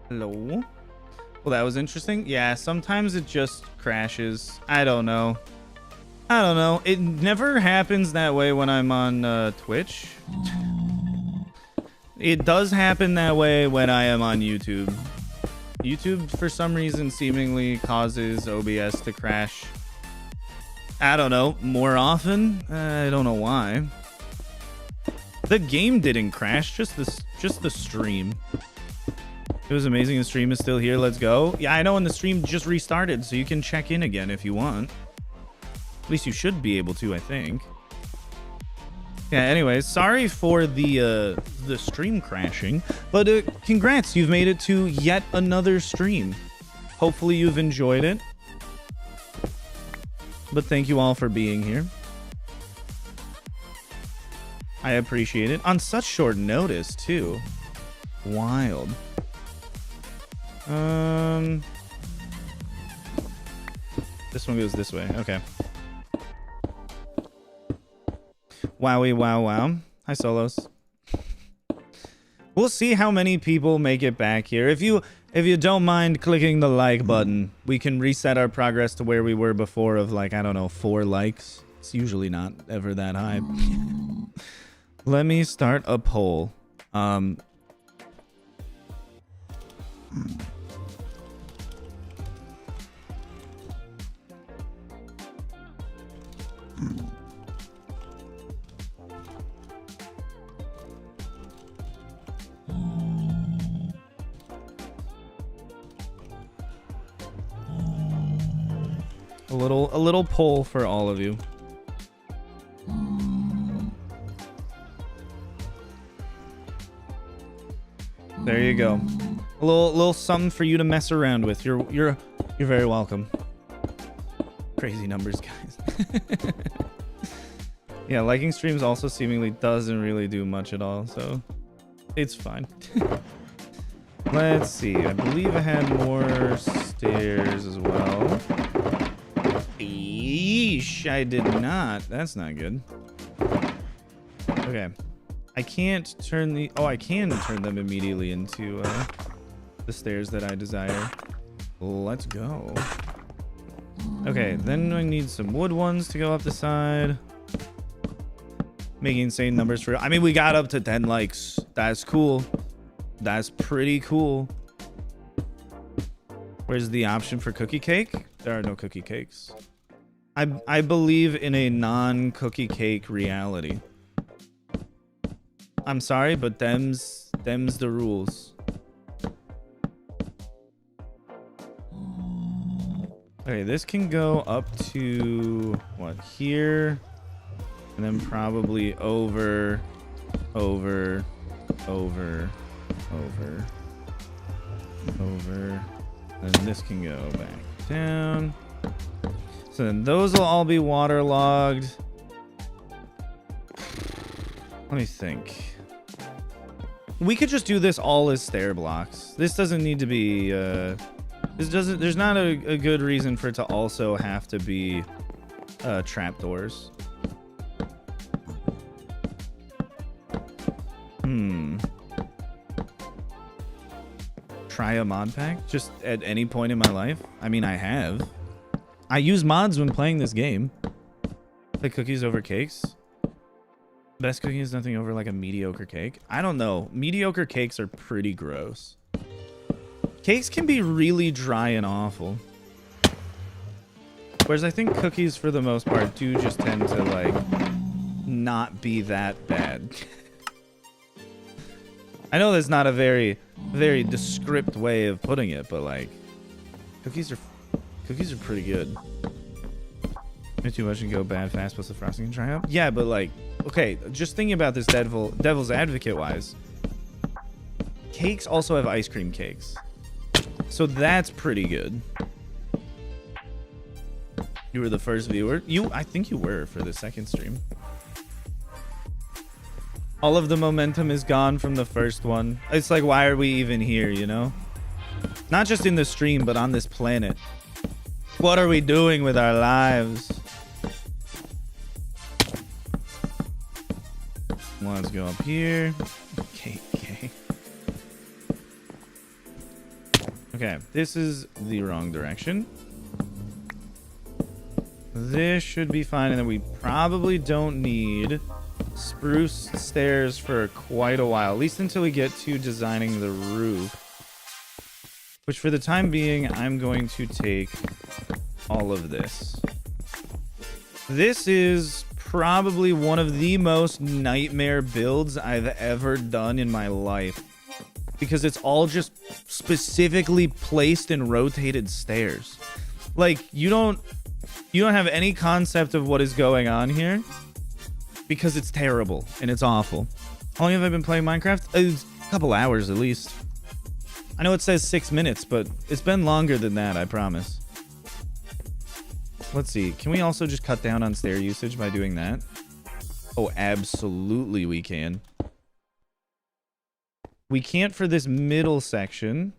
Hello. Well, that was interesting. Yeah, sometimes it just crashes. I don't know. It never happens that way when I'm on Twitch. It does happen that way when I am on YouTube. YouTube, for some reason, seemingly causes OBS to crash. I don't know, more often? I don't know why. The game didn't crash, just the stream. It was amazing. The stream is still here. Let's go. Yeah, I know, and the stream just restarted, so you can check in again if you want. At least you should be able to, I think. Yeah, anyways, sorry for the stream crashing, but congrats, you've made it to yet another stream. Hopefully you've enjoyed it. But thank you all for being here. I appreciate it. On such short notice, too. Wild. This one goes this way. Okay. Wowie, wow, wow. Hi, Solos. We'll see how many people make it back here. If you don't mind clicking the like button, we can reset our progress to where we were before of, like, I don't know, 4 likes. It's usually not ever that high. Let me start a poll. A little poll for all of you. There you go. A little something for you to mess around with. You're very welcome. Crazy numbers, guys. Yeah, liking streams also seemingly doesn't really do much at all, so it's fine. Let's see. I believe I had more stairs as well. Yeesh, I did not. That's not good. Okay. I can't turn the... Oh, I can turn them immediately into the stairs that I desire. Let's go. Okay, then I need some wood ones to go up the side. Making insane numbers for... I mean, we got up to 10 likes. That's cool. That's pretty cool. Where's the option for cookie cake? There are no cookie cakes. I believe in a non-cookie cake reality. I'm sorry, but them's the rules. Okay, this can go up to what, here, and then probably over, and this can go back down. So then those will all be waterlogged. Let me think. We could just do this all as stair blocks. This doesn't need to be there's not a good reason for it to also have to be trapdoors. Try a mod pack just at any point in my life? I mean, I have. I use mods when playing this game. Like cookies over cakes. Best cooking is nothing over like a mediocre cake. I don't know. Mediocre cakes are pretty gross. Cakes can be really dry and awful. Whereas I think cookies, for the most part, do just tend to, like, not be that bad. I know that's not a very, very descript way of putting it, but, like, cookies are pretty good. Too much and go bad fast, plus the frosting can dry up. Yeah, but, like, okay, just thinking about this devil's advocate wise, cakes also have ice cream cakes. So that's pretty good. You were the first viewer. I think you were for the second stream. All of the momentum is gone from the first one. It's like, why are we even here, you know? Not just in the stream, but on this planet. What are we doing with our lives? Let's go up here. Okay. Okay, this is the wrong direction. This should be fine, and then we probably don't need spruce stairs for quite a while, at least until we get to designing the roof. Which for the time being, I'm going to take all of this. This is probably one of the most nightmare builds I've ever done in my life. Because it's all just specifically placed and rotated stairs. Like, you don't have any concept of what is going on here. Because it's terrible and it's awful. How long have I been playing Minecraft? A couple hours at least. I know it says 6 minutes, but it's been longer than that, I promise. Let's see. Can we also just cut down on stair usage by doing that? Oh, absolutely we can. We can't for this middle section.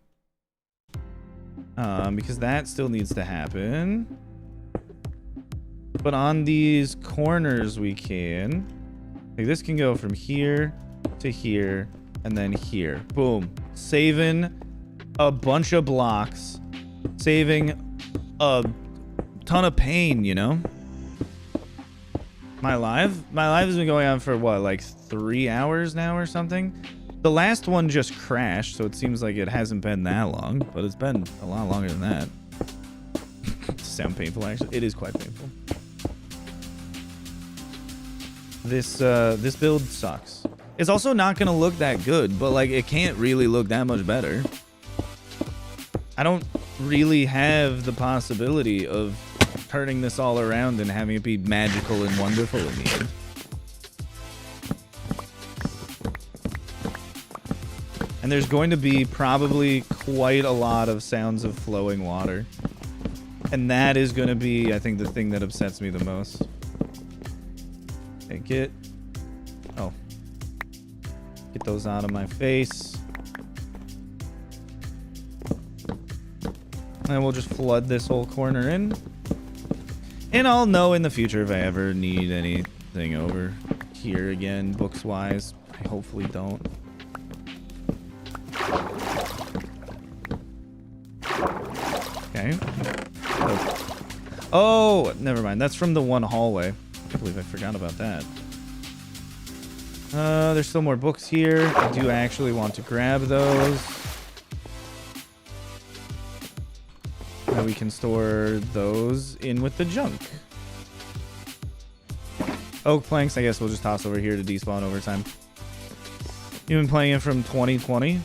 Because that still needs to happen. But on these corners we can. Like this can go from here to here and then here. Boom. Saving a bunch of blocks. Saving a ton of pain, you know? My live has been going on for what, like 3 hours now or something? The last one just crashed, so it seems like it hasn't been that long, but it's been a lot longer than that. Sound painful, actually. It is quite painful. This build sucks. It's also not gonna look that good, but like it can't really look that much better. I don't really have the possibility of turning this all around and having it be magical and wonderful in the end. And there's going to be probably quite a lot of sounds of flowing water. And that is going to be, I think, the thing that upsets me the most. Okay, get those out of my face. And we'll just flood this whole corner in. And I'll know in the future if I ever need anything over here again, books-wise. I hopefully don't. Okay. Oh, never mind. That's from the one hallway. I can't believe I forgot about that. There's still more books here. I do actually want to grab those. Now we can store those in with the junk. Oak planks, I guess we'll just toss over here to despawn over time. You've been playing it from 2020?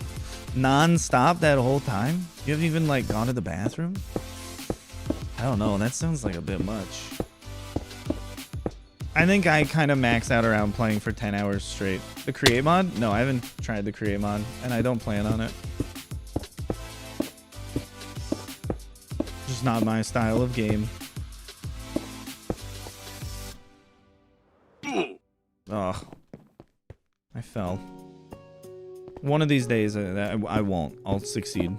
Non-stop that whole time? You haven't even, like, gone to the bathroom? I don't know. That sounds like a bit much. I think I kind of max out around playing for 10 hours straight. The create mod? No, I haven't tried the create mod, and I don't plan on it. Just not my style of game. Ugh. I fell. One of these days, I won't. I'll succeed.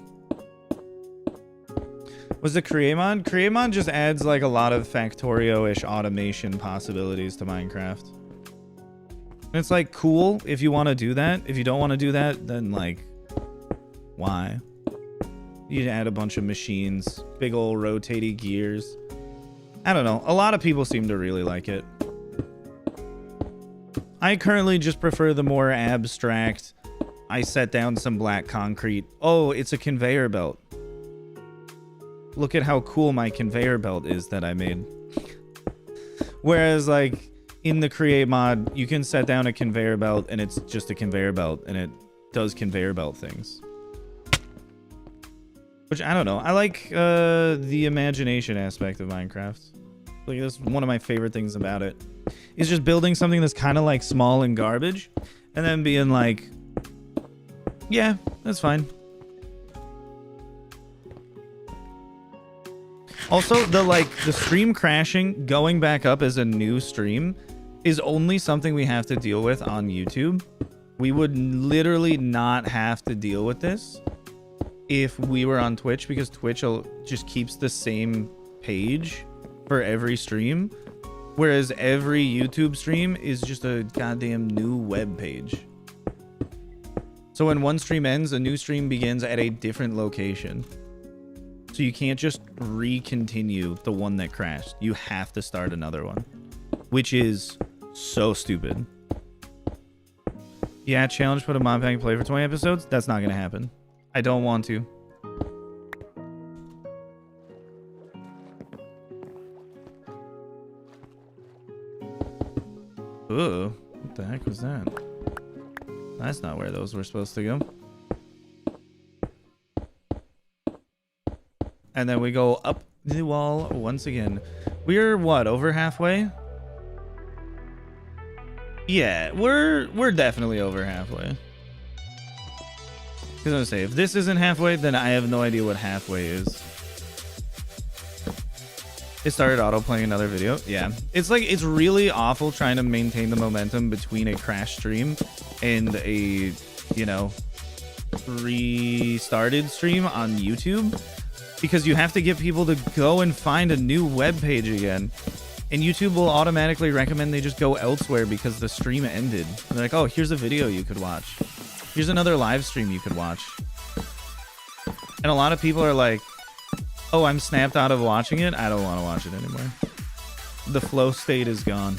Was the create mod? Create mod just adds like a lot of Factorio-ish automation possibilities to Minecraft. And it's like cool if you want to do that. If you don't want to do that, then like, why? You add a bunch of machines, big old rotating gears. I don't know. A lot of people seem to really like it. I currently just prefer the more abstract, I set down some black concrete. Oh, it's a conveyor belt. Look at how cool my conveyor belt is that I made. Whereas, like, in the create mod, you can set down a conveyor belt and it's just a conveyor belt and it does conveyor belt things. Which, I don't know. I like the imagination aspect of Minecraft. Like, that's one of my favorite things about it. Is just building something that's kind of, like, small and garbage. And then being like, yeah, that's fine. Also, the stream crashing, going back up as a new stream, is only something we have to deal with on YouTube. We would literally not have to deal with this if we were on Twitch, because Twitch just keeps the same page for every stream, whereas every YouTube stream is just a goddamn new web page. So when one stream ends, a new stream begins at a different location. So you can't just re-continue the one that crashed. You have to start another one, which is so stupid. Yeah, challenge, put a mod pack and play for 20 episodes. That's not gonna happen. I don't want to. Ugh, what the heck was that? That's not where those were supposed to go. And then we go up the wall once again. We're what, over halfway? Yeah, we're definitely over halfway. I was gonna say, if this isn't halfway, then I have no idea what halfway is. It started auto-playing another video. Yeah. It's like, it's really awful trying to maintain the momentum between a crash stream and a, you know, restarted stream on YouTube, because you have to get people to go and find a new web page again. And YouTube will automatically recommend they just go elsewhere because the stream ended. They're like, oh, here's a video you could watch. Here's another live stream you could watch. And a lot of people are like, oh, I'm snapped out of watching it. I don't want to watch it anymore. The flow state is gone.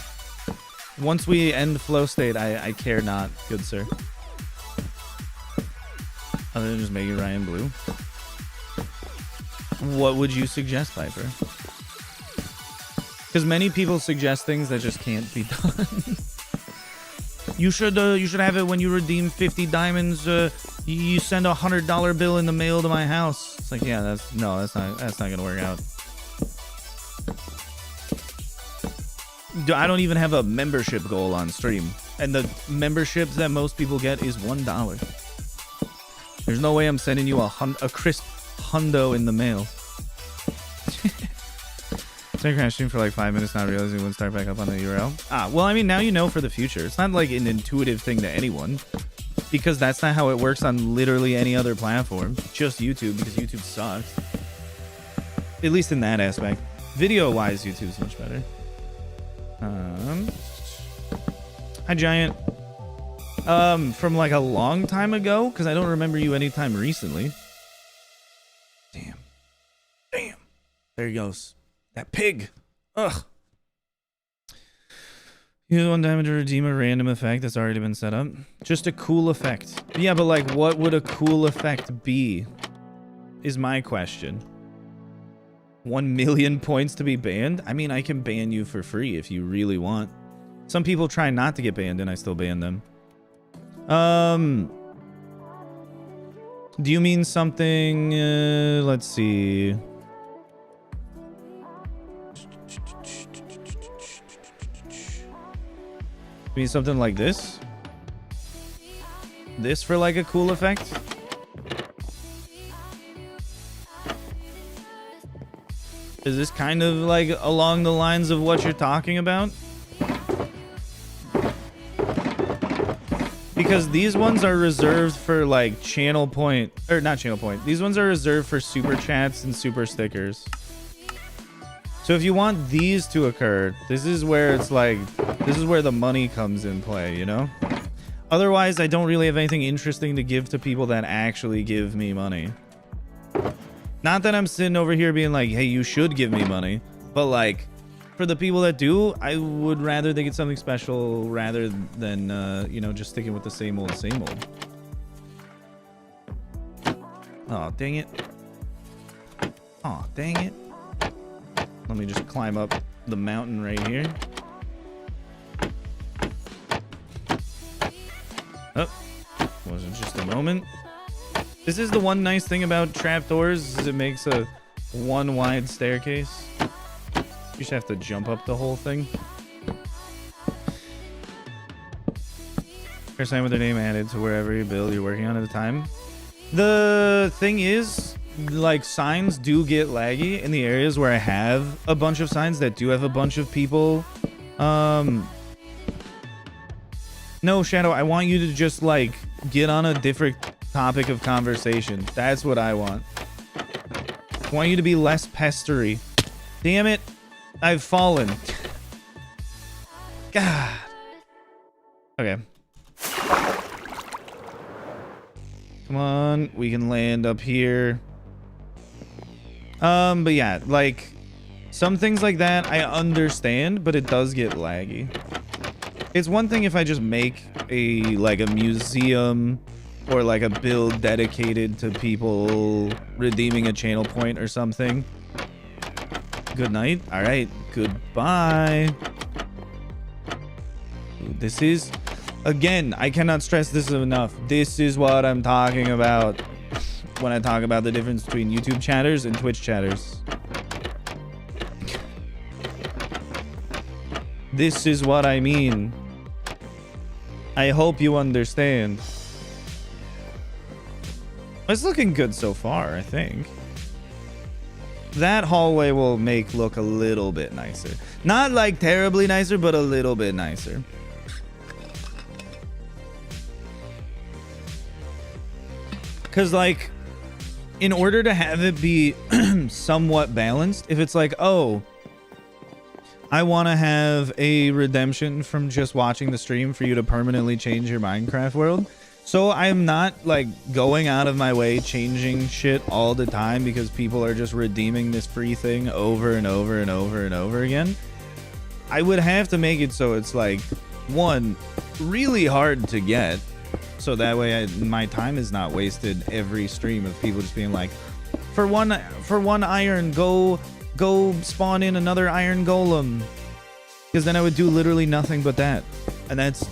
Once we end the flow state, I care not, good sir. Other than just making Ryan blue. What would you suggest, Viper? Because many people suggest things that just can't be done. You should have it when you redeem 50 diamonds. You send a $100 bill in the mail to my house. It's like, yeah, that's not gonna work out. I don't even have a membership goal on stream, and the memberships that most people get is $1. There's no way I'm sending you a crisp hundo in the mail. I crashed stream for like 5 minutes, not realizing it wouldn't start back up on the URL. Ah, well, I mean, now you know for the future. It's not like an intuitive thing to anyone, because that's not how it works on literally any other platform. Just YouTube, because YouTube sucks. At least in that aspect. Video-wise, YouTube's much better. Hi, Giant. From like a long time ago, because I don't remember you anytime recently. Damn. There he goes. That pig. Ugh. Use 1 diamond to redeem a random effect that's already been set up. Just a cool effect. Yeah, but like, what would a cool effect be? Is my question. 1 million points to be banned? I mean, I can ban you for free if you really want. Some people try not to get banned and I still ban them. Do you mean something? Let's see. You mean something like this? This for like a cool effect? Is this kind of like along the lines of what you're talking about? Because these ones are reserved for like channel point, or not channel point. These ones are reserved for super chats and super stickers. So if you want these to occur, this is where it's like, this is where the money comes in play, you know? Otherwise, I don't really have anything interesting to give to people that actually give me money. Not that I'm sitting over here being like, hey, you should give me money. But like, for the people that do, I would rather they get something special rather than, you know, just sticking with the same old, same old. Oh, dang it. Oh, dang it. Let me just climb up the mountain right here. Oh, wasn't just a moment. This is the one nice thing about trapdoors, is it makes a one wide staircase. You just have to jump up the whole thing. First time with their name added to wherever you build you're working on at the time. The thing is, like, signs do get laggy in the areas where I have a bunch of signs that do have a bunch of people. No, Shadow, I want you to just like get on a different topic of conversation. That's what I want. I want you to be less pestery. Damn it. I've fallen. God. Okay. Come on. We can land up here. But yeah, like some things like that I understand, but it does get laggy. It's one thing if I just make a museum or like a build dedicated to people redeeming a channel point or something. Good night. All right. Goodbye. This is, again, I cannot stress this enough. This is what I'm talking about when I talk about the difference between YouTube chatters and Twitch chatters. This is what I mean. I hope you understand. It's looking good so far, I think. That hallway will make look a little bit nicer. Not like terribly nicer, but a little bit nicer. Because like, in order to have it be somewhat balanced, if it's like, oh, I want to have a redemption from just watching the stream for you to permanently change your Minecraft world. So I'm not like going out of my way changing shit all the time because people are just redeeming this free thing over and over and over and over again. I would have to make it so it's like, one, really hard to get. So that way my time is not wasted every stream of people just being like, for one iron, go spawn in another iron golem. Because then I would do literally nothing but that. And that's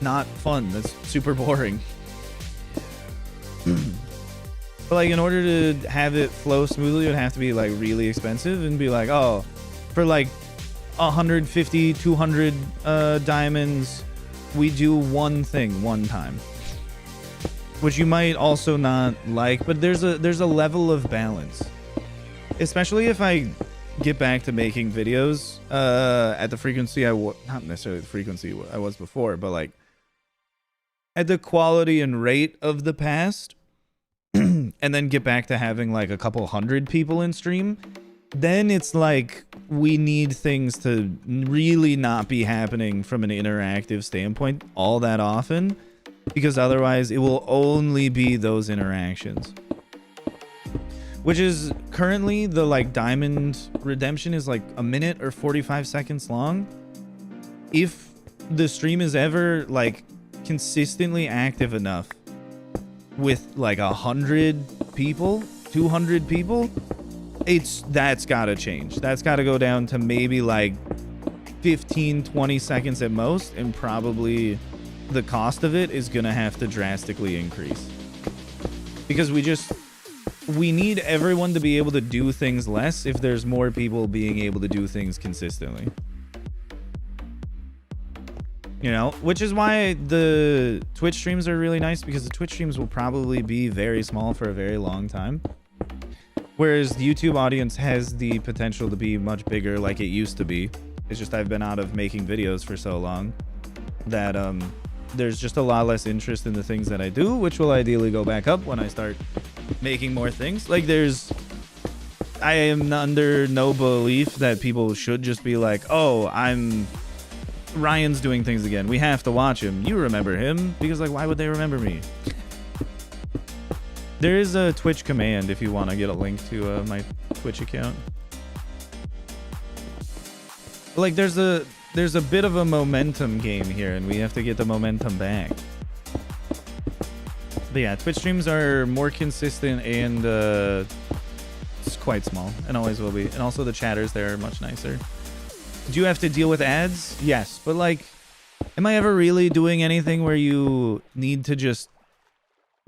not fun. That's super boring. But like in order to have it flow smoothly, it would have to be like really expensive and be like, oh, for like 150, 200 diamonds, we do one thing one time. Which you might also not like, but there's a level of balance. Especially if I get back to making videos at the frequency not necessarily the frequency I was before, but like at the quality and rate of the past, and then get back to having like a couple hundred people in stream, then it's like we need things to really not be happening from an interactive standpoint all that often, because otherwise it will only be those interactions. Which is currently the like diamond redemption is like a minute or 45 seconds long. If the stream is ever like consistently active enough with like 100 people, 200 people, that's gotta change. That's gotta go down to maybe like 15-20 seconds at most, and probably the cost of it is gonna have to drastically increase, because we need everyone to be able to do things less if there's more people being able to do things consistently. You know, which is why the Twitch streams are really nice, because the Twitch streams will probably be very small for a very long time. Whereas the YouTube audience has the potential to be much bigger like it used to be. It's just I've been out of making videos for so long that there's just a lot less interest in the things that I do, which will ideally go back up when I start making more things. Like I am under no belief that people should just be like, oh, Ryan's doing things again, we have to watch him. You remember him, because like, why would they remember me? There is a Twitch command if you want to get a link to my Twitch account. Like there's a bit of a momentum game here, and we have to get the momentum back. But yeah, Twitch streams are more consistent, and it's quite small, and always will be. And also the chatters there are much nicer. Do you have to deal with ads? Yes, but like, am I ever really doing anything where you need to just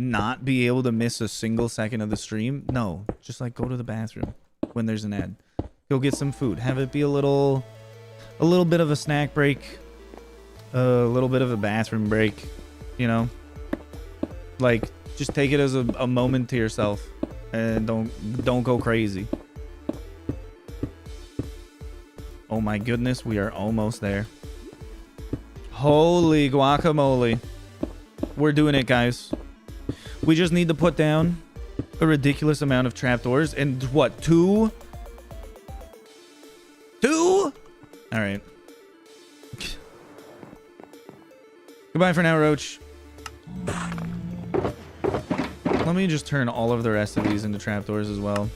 not be able to miss a single second of the stream? No, just like go to the bathroom when there's an ad. Go get some food. Have it be a little bit of a snack break, a little bit of a bathroom break, you know? Like, just take it as a moment to yourself, and don't go crazy. Oh my goodness, we are almost there. Holy guacamole. We're doing it, guys. We just need to put down a ridiculous amount of trapdoors. And what, 2? 2? All right. Goodbye for now, Roach. Let me just turn all of the rest of these into trapdoors as well.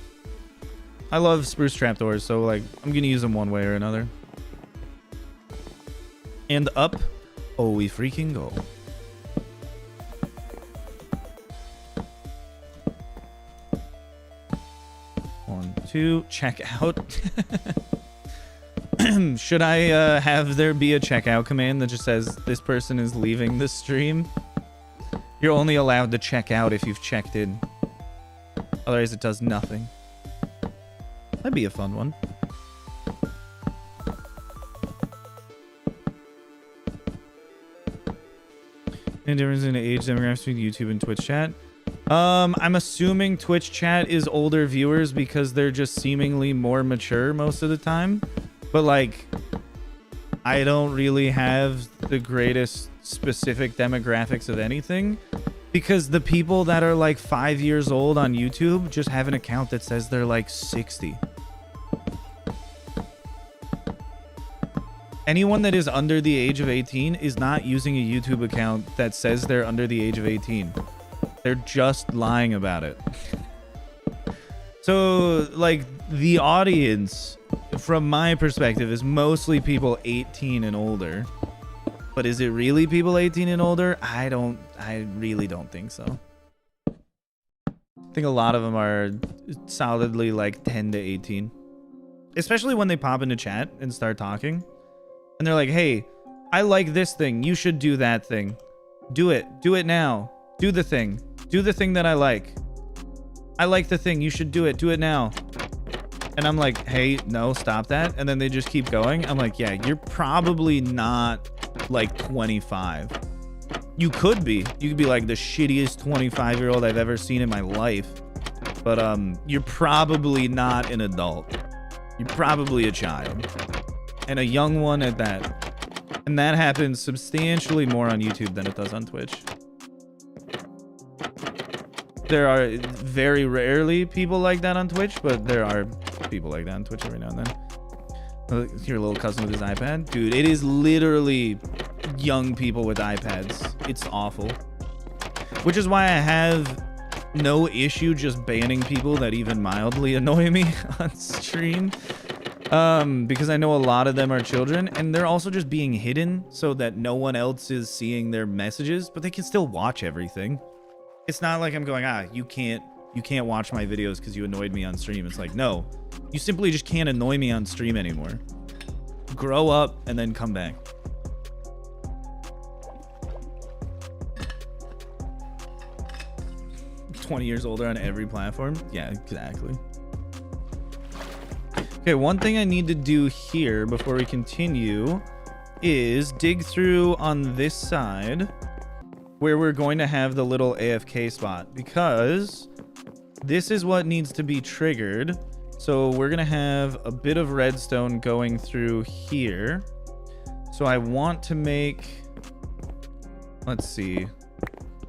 I love spruce trapdoors, so like I'm gonna use them one way or another. And up. Oh, we freaking go. One, two, check out. Should I have there be a checkout command that just says this person is leaving the stream? You're only allowed to check out if you've checked in. Otherwise, it does nothing. That'd be a fun one. Any difference in the age demographics between YouTube and Twitch chat? I'm assuming Twitch chat is older viewers because they're just seemingly more mature most of the time. But like, I don't really have the greatest specific demographics of anything because the people that are like 5 years old on YouTube just have an account that says they're like 60. Anyone that is under the age of 18 is not using a YouTube account that says they're under the age of 18. They're just lying about it. So like the audience from my perspective is mostly people 18 and older. But is it really people 18 and older? I really don't think so. I think a lot of them are solidly like 10 to 18. Especially when they pop into chat and start talking. And they're like, hey, I like this thing. You should do that thing. Do it. Do it now. Do the thing. Do the thing that I like. I like the thing. You should do it. Do it now. And I'm like, hey, no, stop that. And then they just keep going. I'm like, yeah, you're probably not like 25. You could be. You could be like the shittiest 25-year-old I've ever seen in my life. But you're probably not an adult. You're probably a child. And a young one at that. And that happens substantially more on YouTube than it does on Twitch. There are very rarely people like that on Twitch, but there are people like that on Twitch every now and then. Your little cousin with his iPad. Dude, it is literally young people with iPads. It's awful. Which is why I have no issue just banning people that even mildly annoy me on stream. Because I know a lot of them are children, and they're also just being hidden so that no one else is seeing their messages, but they can still watch everything. It's not like I'm going, you can't watch my videos because you annoyed me on stream. It's like, no, you simply just can't annoy me on stream anymore. Grow up and then come back. "20 years older on every platform." Yeah, exactly. Okay, one thing I need to do here before we continue is dig through on this side where we're going to have the little AFK spot, because this is what needs to be triggered. So we're going to have a bit of redstone going through here. So I want to make, let's see,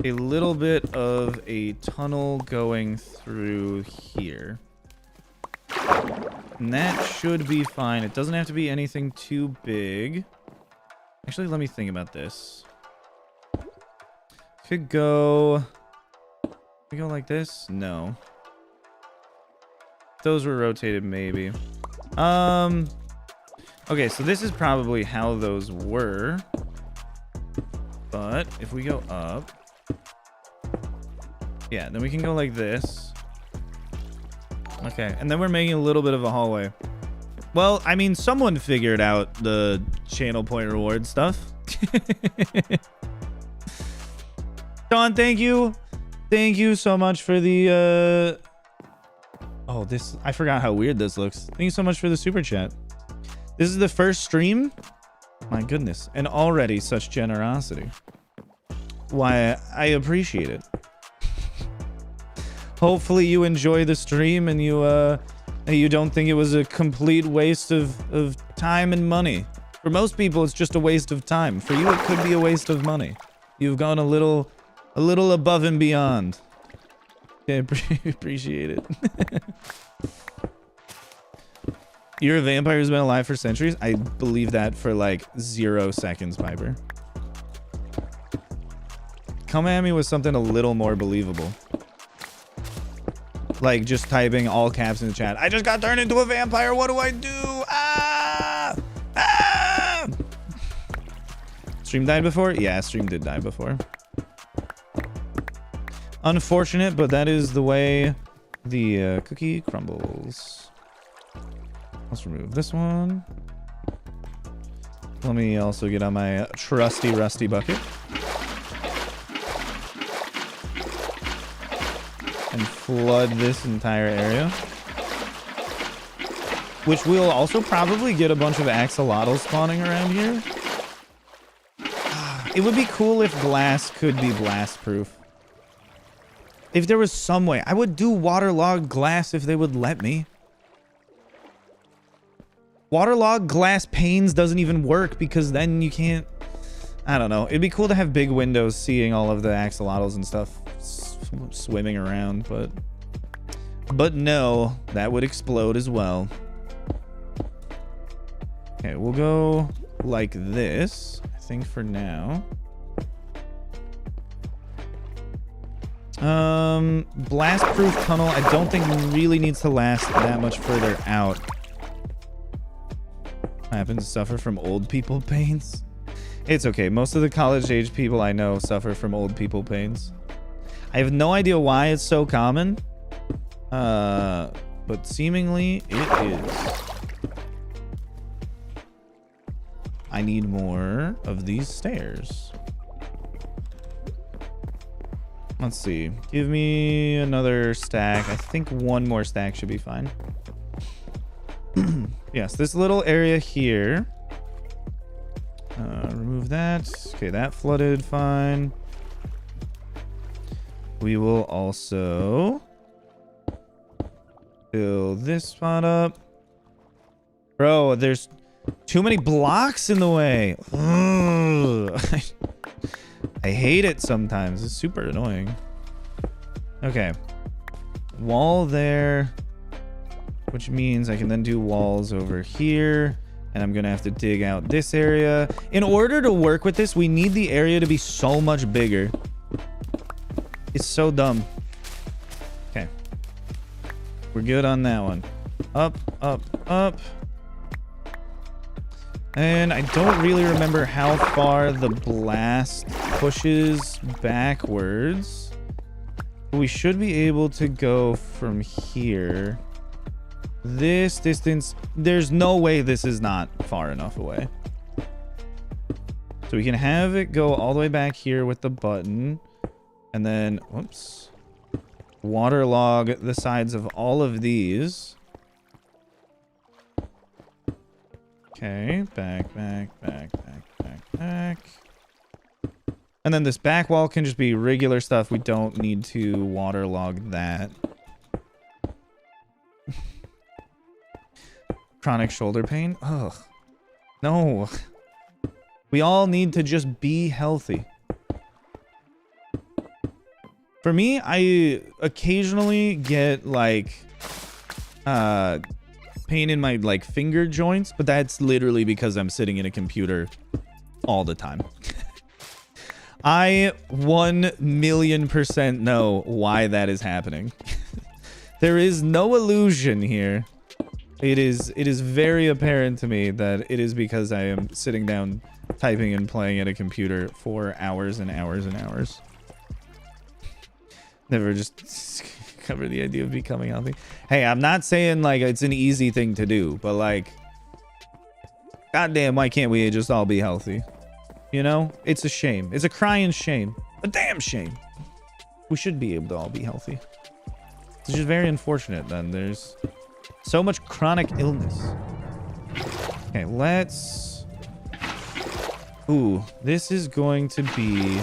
a little bit of a tunnel going through here. And that should be fine. It doesn't have to be anything too big. Actually, let me think about this. Could go like this? No. Those were rotated, maybe. Okay, so this is probably how those were. But if we go up, yeah, then we can go like this. Okay, and then we're making a little bit of a hallway. Well, I mean, someone figured out the channel point reward stuff. Sean, thank you. Thank you so much for the, oh, this, I forgot how weird this looks. Thank you so much for the super chat. This is the first stream? My goodness. And already such generosity. Why, I appreciate it. Hopefully you enjoy the stream and you don't think it was a complete waste of time and money. For most people, it's just a waste of time. For you, it could be a waste of money. You've gone a little above and beyond. Yeah, appreciate it. You're a vampire who's been alive for centuries? I believe that for like 0 seconds, Piper. Come at me with something a little more believable. Like just typing all caps in the chat. I just got turned into a vampire. What do I do? Ah! Ah! Stream died before? Yeah, stream did die before. Unfortunate, but that is the way the cookie crumbles. Let's remove this one. Let me also get on my trusty rusty bucket. And flood this entire area. Which we'll also probably get a bunch of axolotls spawning around here. It would be cool if glass could be blast proof. If there was some way. I would do waterlogged glass if they would let me. Waterlogged glass panes doesn't even work because then you can't... I don't know. It'd be cool to have big windows seeing all of the axolotls and stuff swimming around, but no, that would explode as well. Okay, we'll go like this, I think, for now. Blast proof tunnel I don't think really needs to last that much further out. I happen to suffer from old people pains. It's okay, most of the college age people I know suffer from old people pains. I have no idea why it's so common, but seemingly it is. I need more of these stairs. Let's see. Give me another stack. I think one more stack should be fine. Yes, this little area here. Remove that. Okay, that flooded fine. We will also fill this spot up. Bro, there's too many blocks in the way. Ugh. I hate it sometimes. It's super annoying. Okay. Wall there. Which means I can then do walls over here. And I'm going to have to dig out this area. In order to work with this, we need the area to be so much bigger. It's so dumb. Okay. We're good on that one. Up, up, up. And I don't really remember how far the blast pushes backwards. But we should be able to go from here. This distance, there's no way this is not far enough away. So we can have it go all the way back here with the button. And then, whoops. Waterlog the sides of all of these. Okay, back. And then this back wall can just be regular stuff. We don't need to waterlog that. Chronic shoulder pain? Ugh. No. We all need to just be healthy. For me, I occasionally get like pain in my like finger joints, but that's literally because I'm sitting in a computer all the time. I 1,000,000% know why that is happening. There is no illusion here. It is very apparent to me that it is because I am sitting down typing and playing at a computer for hours and hours and hours. Never just cover the idea of becoming healthy. Hey, I'm not saying like it's an easy thing to do, but like, goddamn, why can't we just all be healthy? You know, it's a shame. It's a crying shame. A damn shame. We should be able to all be healthy. It's just very unfortunate then. There's so much chronic illness. Okay, let's... Ooh, this is going to be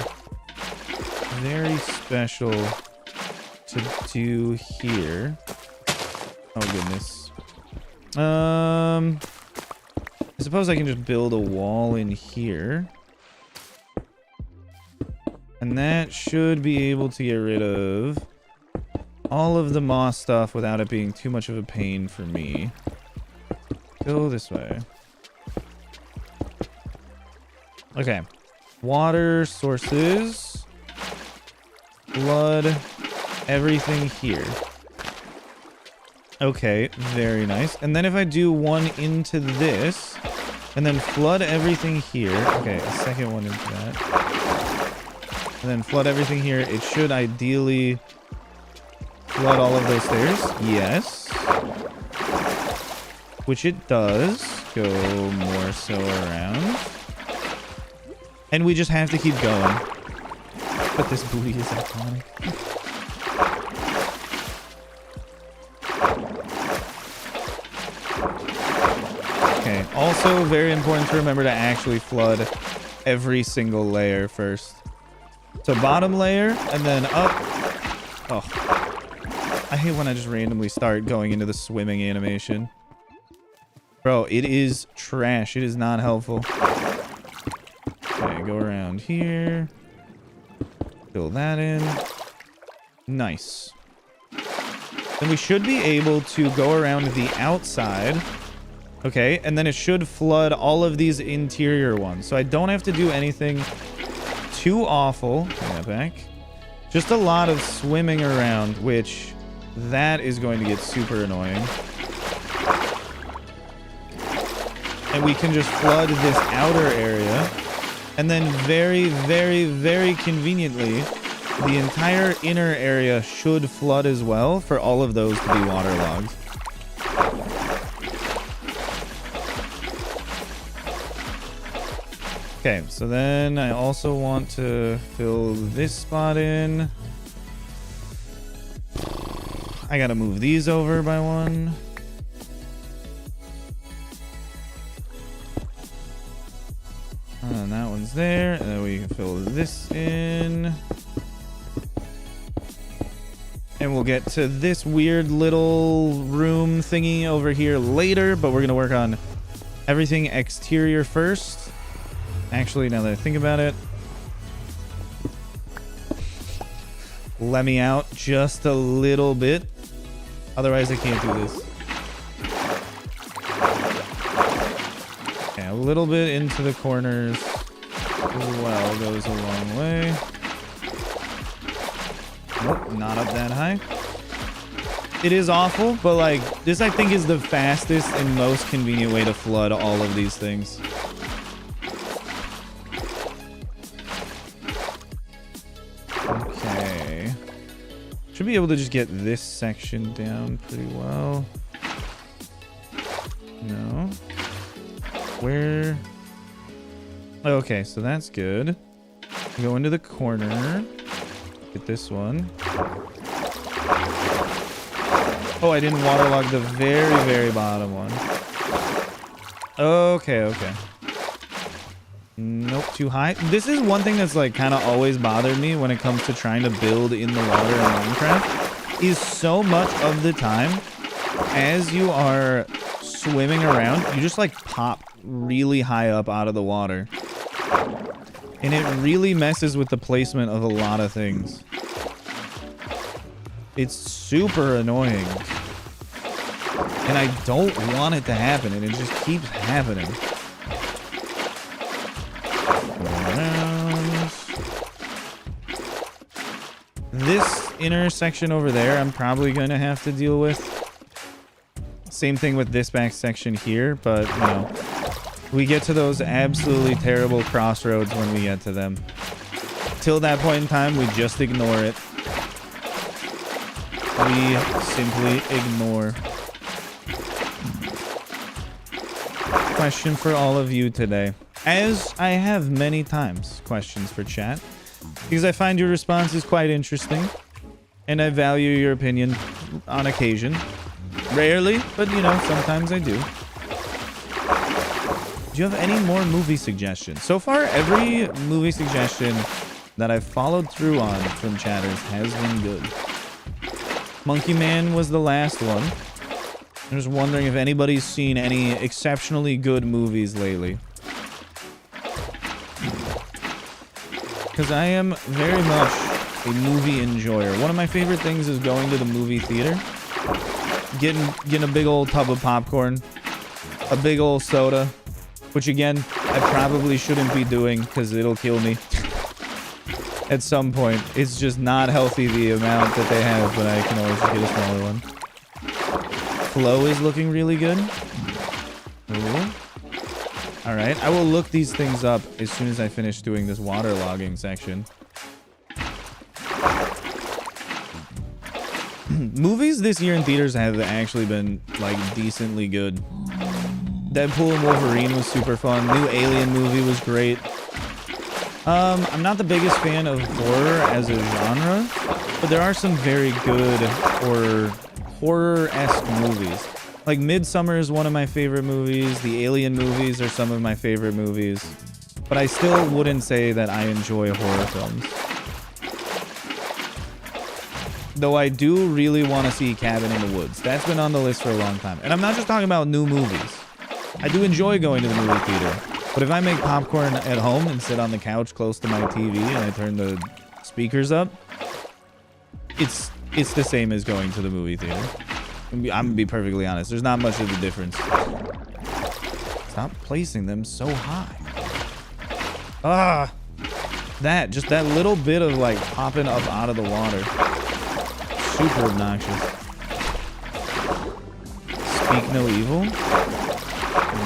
very special to do here. Oh, goodness. I suppose I can just build a wall in here. And that should be able to get rid of all of the moss stuff without it being too much of a pain for me. Go this way. Okay. Water sources. Flood everything here. Okay, very nice. And then if I do one into this, and then flood everything here. Okay, a second one into that. And then flood everything here. It should ideally flood all of those stairs. Yes. Which it does. Go more so around. And we just have to keep going. But this booty is iconic. Okay, also very important to remember to actually flood every single layer first. So bottom layer, and then up. Oh. I hate when I just randomly start going into the swimming animation. Bro, it is trash. It is not helpful. Okay, go around here. Fill that in. Nice. Then we should be able to go around the outside. Okay, and then it should flood all of these interior ones. So I don't have to do anything too awful. Bring that back. Just a lot of swimming around, which that is going to get super annoying. And we can just flood this outer area. And then very, very, very conveniently, the entire inner area should flood as well for all of those to be waterlogged. Okay, so then I also want to fill this spot in. I gotta move these over by one. And that one's there. And then we can fill this in. And we'll get to this weird little room thingy over here later. But we're gonna work on everything exterior first. Actually, now that I think about it, let me out just a little bit. Otherwise, I can't do this. Okay, a little bit into the corners as well goes a long way. Nope, not up that high. It is awful, but like, this I think is the fastest and most convenient way to flood all of these things. Okay. Should be able to just get this section down pretty well. No. Where? Okay, so that's good. Go into the corner. Get this one. Oh, I didn't waterlog the very, very bottom one. Okay, okay. Nope, too high. This is one thing that's like kind of always bothered me when it comes to trying to build in the water in Minecraft, is so much of the time as you are swimming around, you just like pop really high up out of the water. And it really messes with the placement of a lot of things. It's super annoying. And I don't want it to happen, and it just keeps happening. This intersection over there, I'm probably going to have to deal with. Same thing with this back section here, but, you know, we get to those absolutely terrible crossroads when we get to them. Till that point in time, we just ignore it. We simply ignore. Question for all of you today. As I have many times, questions for chat. Because I find your responses quite interesting. And I value your opinion on occasion. Rarely, but you know, sometimes I do. Do you have any more movie suggestions? So far, every movie suggestion that I've followed through on from chatters has been good. Monkey Man was the last one. I'm just wondering if anybody's seen any exceptionally good movies lately. Because I am very much a movie enjoyer. One of my favorite things is going to the movie theater, getting a big old tub of popcorn, a big old soda, which again, I probably shouldn't be doing because it'll kill me at some point. It's just not healthy, the amount that they have, but I can always just get a smaller one. Flow is looking really good. Ooh. All right, I will look these things up as soon as I finish doing this water logging section. Movies this year in theaters have actually been like decently good. Deadpool and Wolverine was super fun. New Alien movie was great. I'm not the biggest fan of horror as a genre, but there are some very good horror-esque movies. Like Midsummer is one of my favorite movies. The Alien movies are some of my favorite movies. But I still wouldn't say that I enjoy horror films. Though I do really want to see Cabin in the Woods. That's been on the list for a long time. And I'm not just talking about new movies. I do enjoy going to the movie theater. But if I make popcorn at home and sit on the couch close to my TV and I turn the speakers up, it's the same as going to the movie theater. I'm gonna be perfectly honest. There's not much of a difference. Stop placing them so high. Ah, just that little bit of like popping up out of the water. Super obnoxious. Speak No Evil.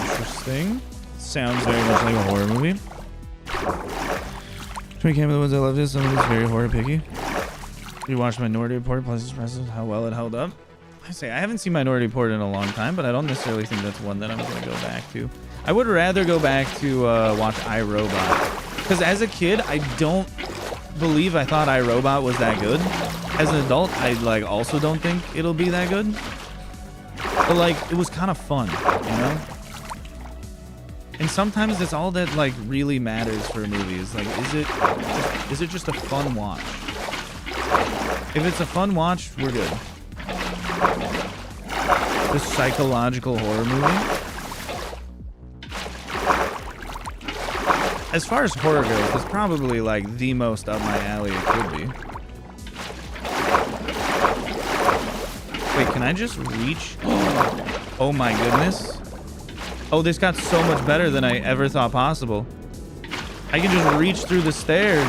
Interesting. Sounds very much like a horror movie. Twin Cam of the Woods, I loved it. Some of it's very horror picky. You watched Minority Report, plus impressive how well it held up. I haven't seen Minority Report in a long time, but I don't necessarily think that's one that I'm going to go back to. I would rather go back to watch iRobot. Because as a kid, I don't believe I thought iRobot was that good. As an adult, I like also don't think it'll be that good. But like, it was kind of fun, you know? And sometimes that's all that like really matters for movies. Like, is it just a fun watch? If it's a fun watch, we're good. The psychological horror movie. As far as horror goes, it's probably like the most up my alley it could be. Wait, can I just reach? Oh my goodness. Oh, this got so much better than I ever thought possible. I can just reach through the stairs.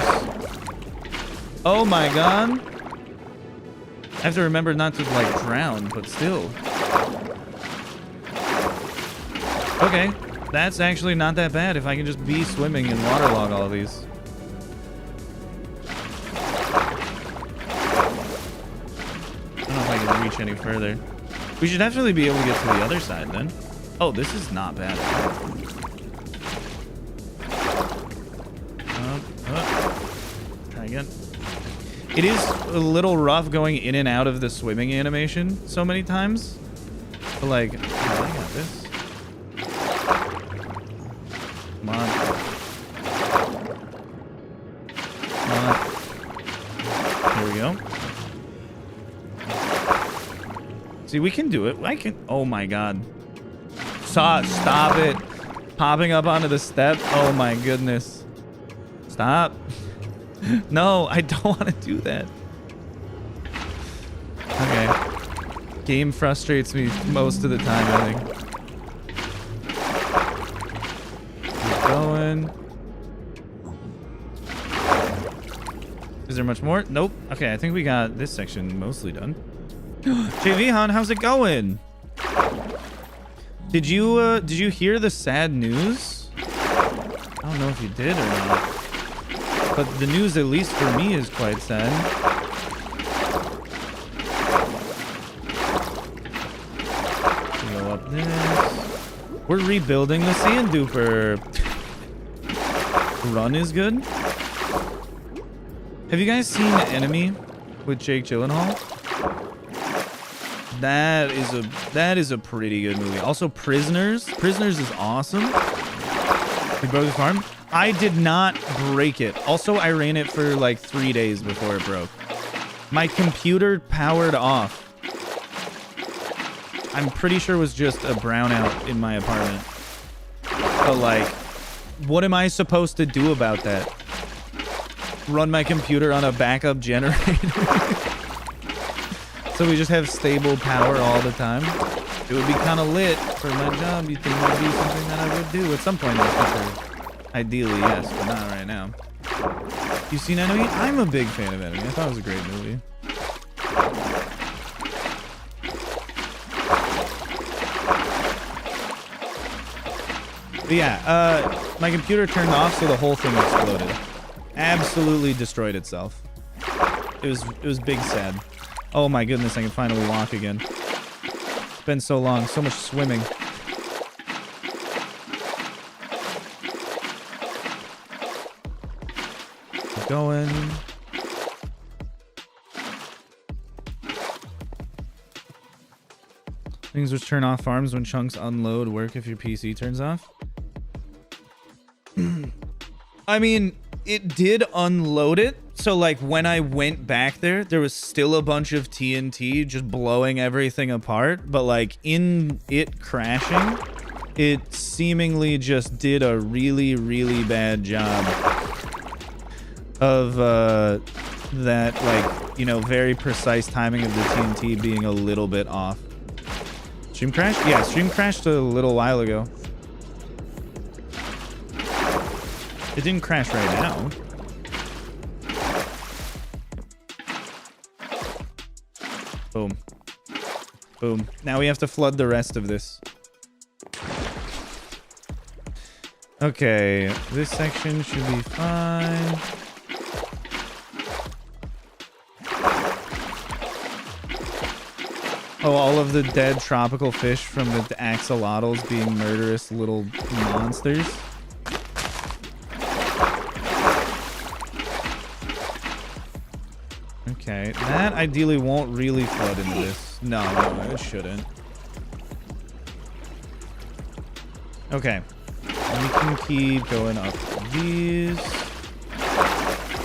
Oh my god. I have to remember not to like drown, but still. Okay, that's actually not that bad if I can just be swimming and waterlog all of these. I don't know if I can reach any further. We should definitely be able to get to the other side then. Oh, this is not bad. Try again. It is a little rough going in and out of the swimming animation so many times. But like, oh, I got this. Come on. Come on. Here we go. See, we can do it. I can. Oh my god. Stop it. Popping up onto the step. Oh my goodness. Stop. No, I don't want to do that. Okay. Game frustrates me most of the time, I think. Keep going. Is there much more? Nope. Okay, I think we got this section mostly done. JV Han, how's it going? Did you hear the sad news? I don't know if you did or not. But the news, at least for me, is quite sad. Go up this. We're rebuilding the sand duper. Run is good. Have you guys seen Enemy with Jake Gyllenhaal? That is a pretty good movie. Also, Prisoners. Prisoners is awesome. We broke the farm. I did not break it. Also, I ran it for like 3 days before it broke. My computer powered off. I'm pretty sure it was just a brownout in my apartment. But like, what am I supposed to do about that? run my computer on a backup generator. So we just have stable power all the time. It would be kind of lit for my job. You think it would be something that I would do at some point in the future? Ideally, yes, but not right now. You seen Enemy? I'm a big fan of Enemy. I thought it was a great movie. But yeah, my computer turned off, so the whole thing exploded. Absolutely destroyed itself. It was big sad. Oh my goodness, I can finally walk again. It's been so long, so much swimming. Keep going. Things which turn off farms when chunks unload work if your PC turns off. I mean, it did unload it. So like when I went back there was still a bunch of TNT just blowing everything apart. But like in it crashing, it seemingly just did a really, really bad job of that, like, you know, very precise timing of the TNT being a little bit off. Stream crashed? Yeah, stream crashed a little while ago. It didn't crash right now. Boom. Boom. Now we have to flood the rest of this. Okay, this section should be fine. Oh, all of the dead tropical fish from the axolotls being murderous little monsters. Okay, that ideally won't really flood into this. No, it shouldn't. Okay, we can keep going up these.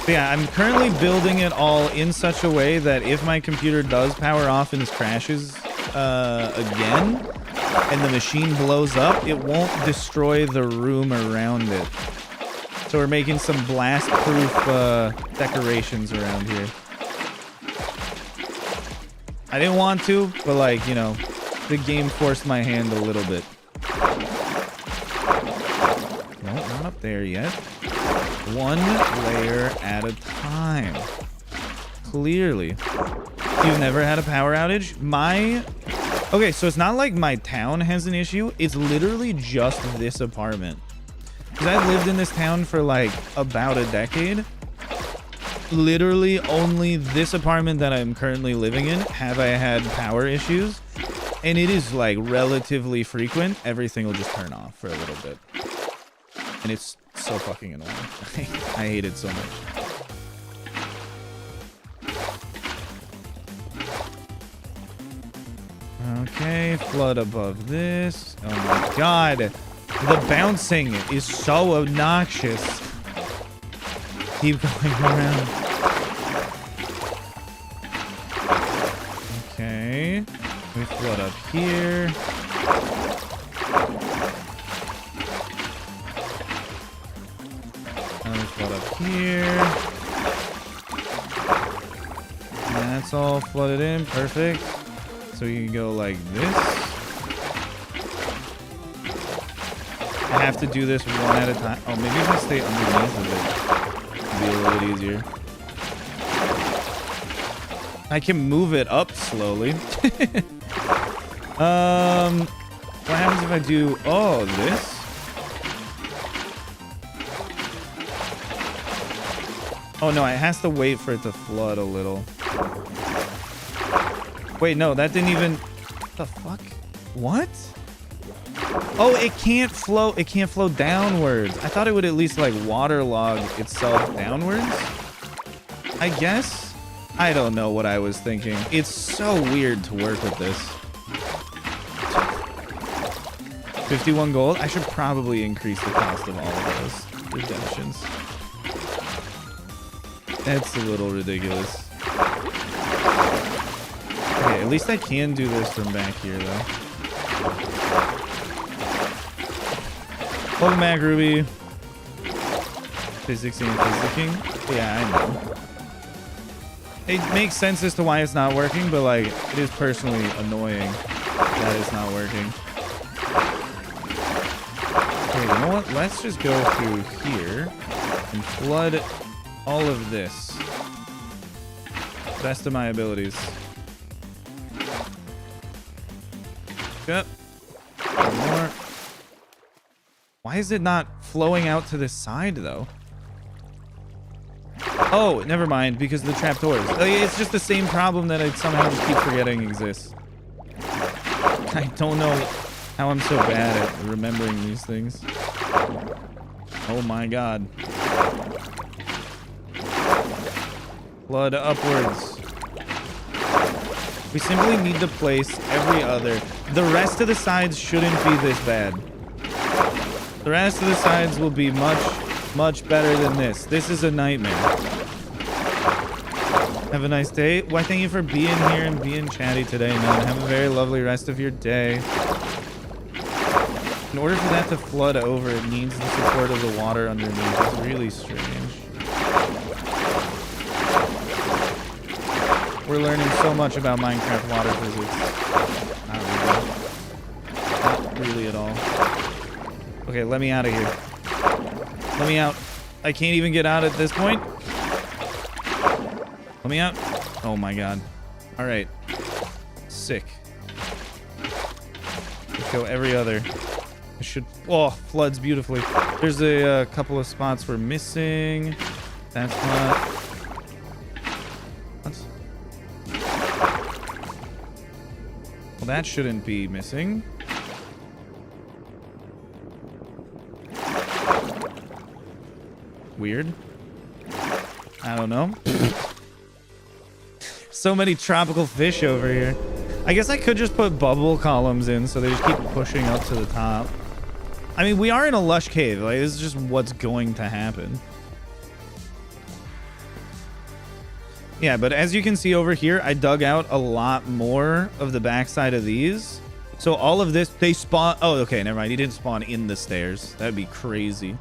So yeah, I'm currently building it all in such a way that if my computer does power off and crashes again, and the machine blows up, it won't destroy the room around it. So we're making some blast-proof decorations around here. I didn't want to, but like, you know, the game forced my hand a little bit. No, not up there yet. One layer at a time. Clearly. You've never had a power outage? Okay, so it's not like my town has an issue. It's literally just this apartment. Because I've lived in this town for like about a decade. Literally only this apartment that I'm currently living in have I had power issues. And it is like relatively frequent. Everything will just turn off for a little bit. And it's so fucking annoying. I hate it so much. Okay, flood above this. Oh my god. The bouncing is so obnoxious. Keep going around. Okay. We flood up here. And we flood up here. And that's all flooded in. Perfect. So you can go like this. I have to do this one at a time. Oh, maybe if I stay underneath of it, it'll be a little bit easier. I can move it up slowly. What happens if I do, this? Oh no, it has to wait for it to flood a little. Wait, no, that didn't even... What the fuck? What? Oh, it can't flow. It can't flow downwards. I thought it would at least like waterlog itself downwards. I guess. I don't know what I was thinking. It's so weird to work with this. 51 gold. I should probably increase the cost of all of those redemptions. That's a little ridiculous. Okay, at least I can do this from back here, though. Welcome back, Ruby. Physics and physicking. Yeah, I know. It makes sense as to why it's not working, but like, it is personally annoying that it's not working. Okay, you know what? Let's just go through here and flood all of this. Best of my abilities. Yep. One more. Why is it not flowing out to this side, though? Oh, never mind, because of the trapdoors. It's just the same problem that I somehow just keep forgetting exists. I don't know how I'm so bad at remembering these things. Oh my god. Flood upwards. We simply need to place every other. The rest of the sides shouldn't be this bad. The rest of the sides will be much better than this. This is a nightmare. Have a nice day. Why, thank you for being here and being chatty today, man. Have a very lovely rest of your day. In order for that to flood over, it needs the support of the water underneath. It's really strange. We're learning so much about Minecraft water physics. Not really at all. Okay, let me out of here. Let me out. I can't even get out at this point. Let me out. Oh my god. All right. Sick. Let's go every other. I should... Oh, floods beautifully. There's a couple of spots we're missing. That's not... What? Well, that shouldn't be missing. Weird. I don't know. So many tropical fish over here. I guess I could just put bubble columns in so they just keep pushing up to the top. I mean, we are in a lush cave. Like, this is just what's going to happen. Yeah, but as you can see over here, I dug out a lot more of the backside of these. So all of this, they spawn... Oh, okay, never mind. He didn't spawn in the stairs. That'd be crazy.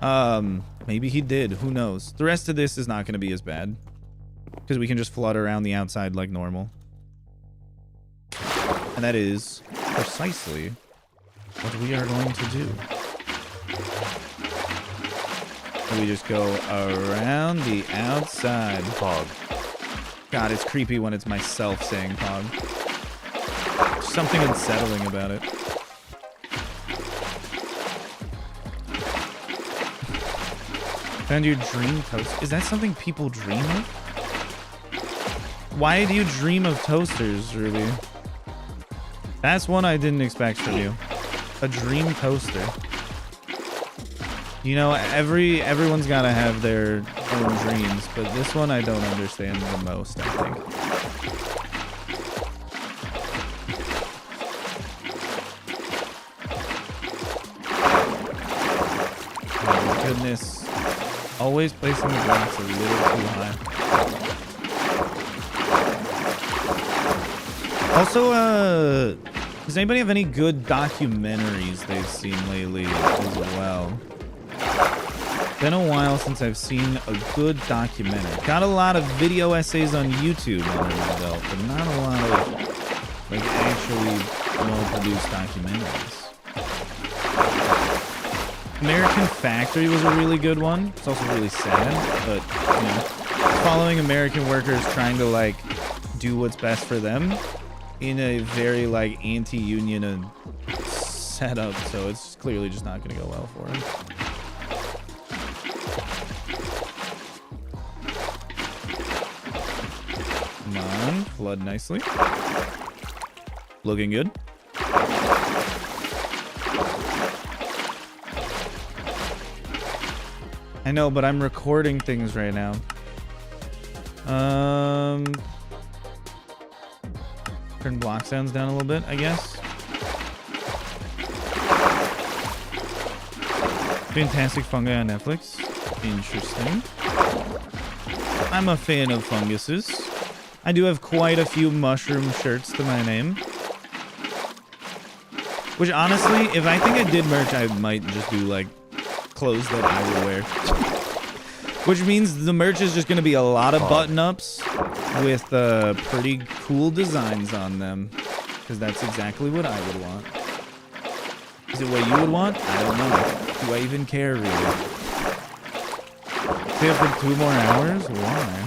Maybe he did. Who knows? The rest of this is not going to be as bad. Because we can just flood around the outside like normal. And that is precisely what we are going to do. We just go around the outside. Pog. God, it's creepy when it's myself saying Pog. There's something unsettling about it. Found your dream toast. Is that something people dream of? Why do you dream of toasters, Ruby? That's one I didn't expect from you. A dream toaster. You know, everyone's got to have their own dreams, but this one I don't understand the most, I think. Oh my goodness. Always placing the blocks a little too high. Also, does anybody have any good documentaries they've seen lately as well? Been a while since I've seen a good documentary. Got a lot of video essays on YouTube under my belt, but not a lot of like actually well-produced documentaries. American Factory was a really good one. It's also really sad, but you know, following American workers trying to like do what's best for them in a very like anti-union setup, so it's clearly just not going to go well for him. Come on, flood nicely. Looking good. I know, but I'm recording things right now. Turn block sounds down a little bit, I guess. Fantastic fungi on Netflix. Interesting. I'm a fan of funguses. I do have quite a few mushroom shirts to my name. Which honestly, if I think I did merch, I might just do like clothes that I would wear. Which means the merch is just going to be a lot of button-ups with pretty cool designs on them. Because that's exactly what I would want. Is it what you would want? I don't know. Do I even care, really? Stay up for 2 more hours? Why?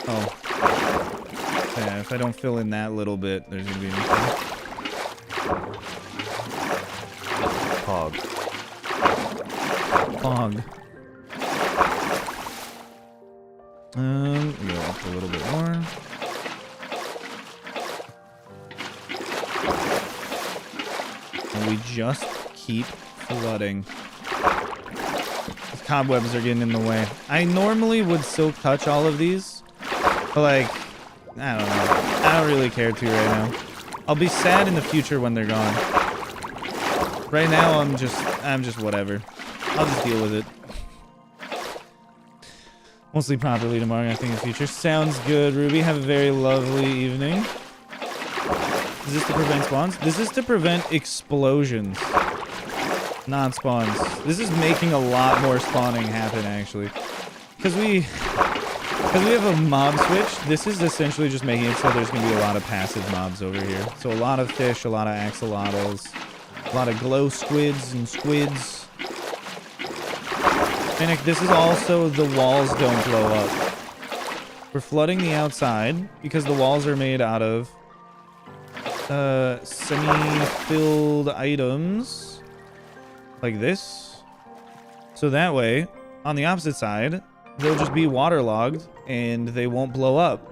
Oh. Yeah, if I don't fill in that little bit, there's going to be anything. Pog. Pog. Go up a little bit more. And we just keep flooding. These cobwebs are getting in the way. I normally would silk touch all of these, but like, I don't know. I don't really care to right now. I'll be sad in the future when they're gone. Right now, I'm just whatever. I'll just deal with it. We'll sleep properly tomorrow, I think, in the future. Sounds good, Ruby. Have a very lovely evening. Is this to prevent spawns? This is to prevent explosions. Not spawns. This is making a lot more spawning happen, actually. Because we have a mob switch, this is essentially just making it so there's going to be a lot of passive mobs over here. So a lot of fish, a lot of axolotls, a lot of glow squids and squids. And this is also the walls don't blow up. We're flooding the outside because the walls are made out of semi-filled items like this. So that way, on the opposite side, they'll just be waterlogged and they won't blow up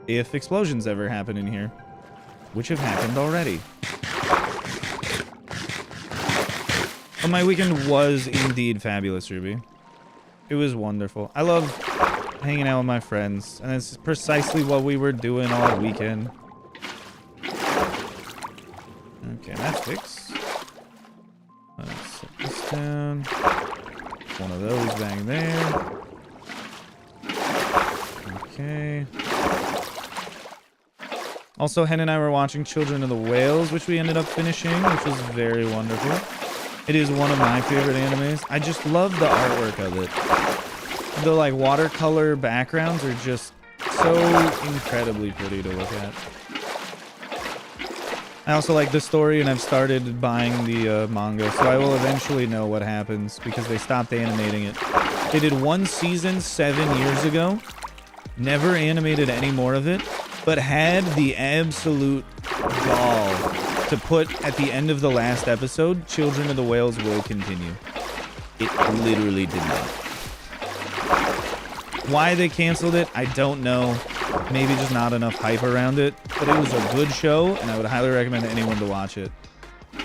if explosions ever happen in here, which have happened already. But my weekend was indeed fabulous, Ruby. It was wonderful. I love hanging out with my friends, and it's precisely what we were doing all weekend. Okay, that's fixed. Let's set this down. One of those back there. Okay. Also, Hen and I were watching Children of the Whales, which we ended up finishing, which was very wonderful. It is one of my favorite animes. I just love the artwork of it. The like watercolor backgrounds are just so incredibly pretty to look at. I also like the story, and I've started buying the manga, so I will eventually know what happens because they stopped animating it. They did 1 season 7 years ago, never animated any more of it, but had the absolute gall to put at the end of the last episode, Children of the Whales will continue. It literally did not. Why they canceled it, I don't know. Maybe just not enough hype around it. But it was a good show, and I would highly recommend anyone to watch it.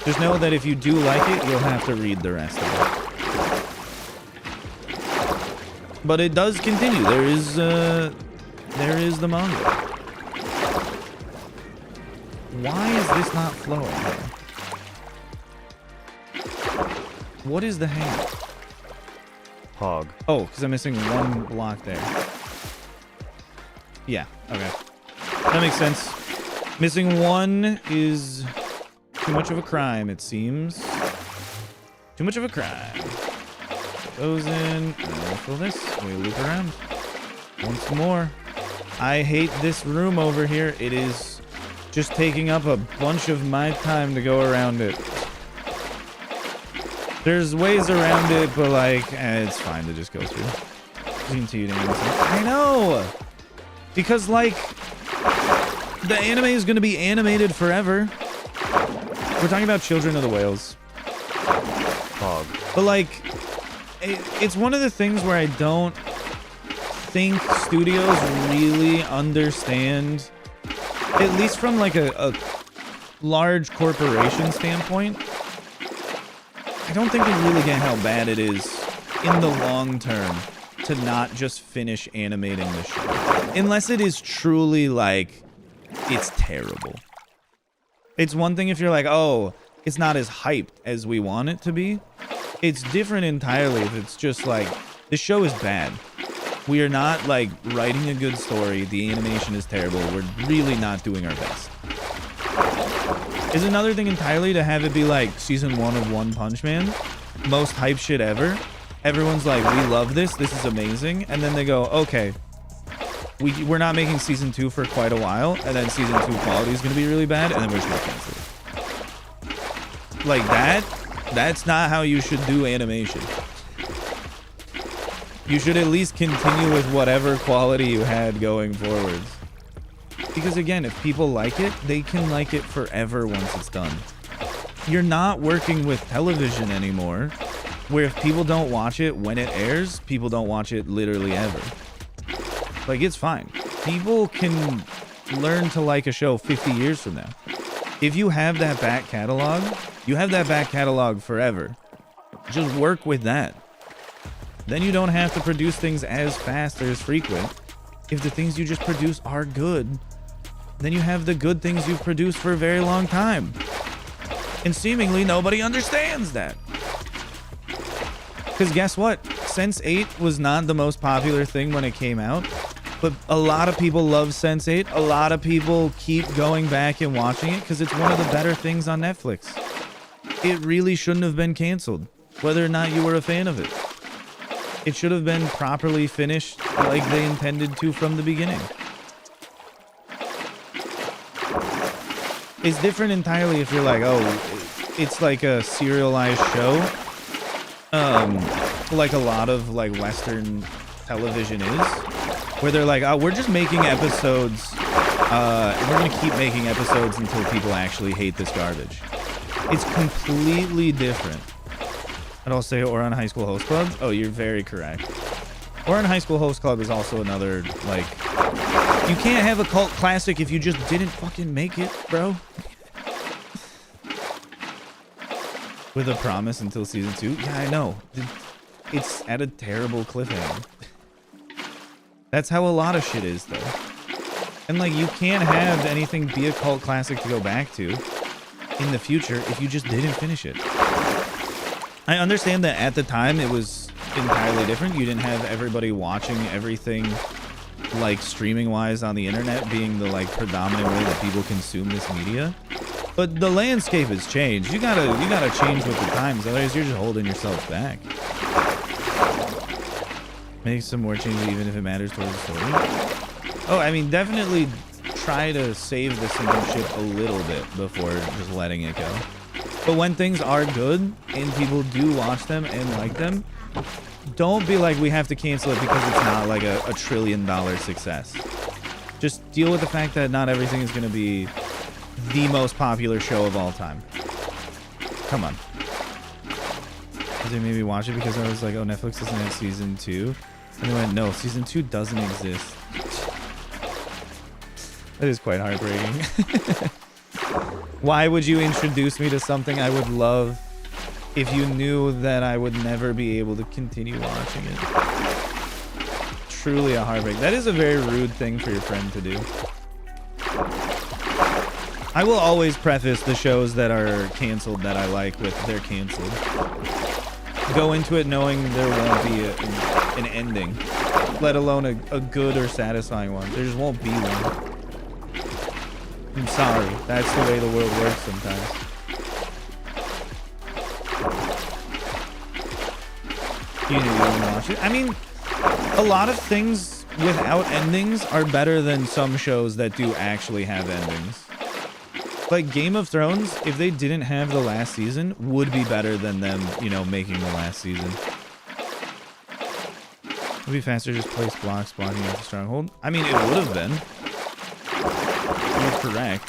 Just know that if you do like it, you'll have to read the rest of it. But it does continue. There is the manga. Why is this not flowing? What is the hang? Hog. Oh, because I'm missing 1 block there. Yeah, okay. That makes sense. Missing 1 is too much of a crime, it seems. Too much of a crime. Put those in. And we'll fill this. We loop around. Once more. I hate this room over here. It is just taking up a bunch of my time to go around it. There's ways around it, but like, it's fine to just go through. I know! Because like, the anime is going to be animated forever. We're talking about Children of the Whales. Hog. But like, it's one of the things where I don't think studios really understand, at least from like a large corporation standpoint, I don't think they really get how bad it is in the long term to not just finish animating the show. Unless it is truly like, it's terrible. It's one thing if you're like, oh, it's not as hyped as we want it to be. It's different entirely if it's just like, this show is bad. We are not like writing a good story. The animation is terrible. We're really not doing our best. Is another thing entirely to have it be like season 1 of One Punch Man, most hype shit ever. Everyone's like, we love this. This is amazing. And then they go, okay, we're not making season 2 for quite a while. And then season 2 quality is going to be really bad. And then we're just going to cancel it. Like that's not how you should do animation. You should at least continue with whatever quality you had going forwards. Because again, if people like it, they can like it forever once it's done. You're not working with television anymore, where if people don't watch it when it airs, people don't watch it literally ever. Like, it's fine. People can learn to like a show 50 years from now. If you have that back catalog, you have that back catalog forever. Just work with that. Then you don't have to produce things as fast or as frequent. If the things you just produce are good, then you have the good things you've produced for a very long time. And seemingly nobody understands that. Because guess what? Sense8 was not the most popular thing when it came out, but a lot of people love Sense8. A lot of people keep going back and watching it because it's one of the better things on Netflix. It really shouldn't have been canceled, whether or not you were a fan of it. It should have been properly finished like they intended to from the beginning. It's different entirely if you're like, oh, it's like a serialized show. Like a lot of like Western television is, where they're like, oh, we're just making episodes. We're going to keep making episodes until people actually hate this garbage. It's completely different. I'd also say Ouran High School Host Club. Oh, you're very correct. Ouran High School Host Club is also another, like, you can't have a cult classic if you just didn't fucking make it, bro. With a promise until season 2. Yeah, I know. It's at a terrible cliffhanger. That's how a lot of shit is, though. And, like, you can't have anything be a cult classic to go back to in the future if you just didn't finish it. I understand that at the time it was entirely different. You didn't have everybody watching everything, like, streaming-wise on the internet being the, like, predominant way that people consume this media. But the landscape has changed. You gotta change with the times, otherwise you're just holding yourself back. Make some more changes even if it matters towards the story. Oh, I mean, definitely try to save the censorship a little bit before just letting it go. But when things are good and people do watch them and like them, don't be like, we have to cancel it because it's not like a $1 trillion success. Just deal with the fact that not everything is going to be the most popular show of all time. Come on. They made me watch it because I was like, oh, Netflix doesn't have season 2. And they went, no, season 2 doesn't exist. That is quite heartbreaking. Why would you introduce me to something I would love if you knew that I would never be able to continue watching it? Truly a heartbreak. That is a very rude thing for your friend to do. I will always preface the shows that are canceled that I like with they're canceled. Go into it knowing there won't be an ending, let alone a good or satisfying one. There just won't be one. I'm sorry. That's the way the world works sometimes. You knew you wouldn't watch it. I mean, a lot of things without endings are better than some shows that do actually have endings. Like Game of Thrones, if they didn't have the last season, would be better than them, you know, making the last season. Would be faster just place blocks blocking out the stronghold. I mean, it would have been. You're correct.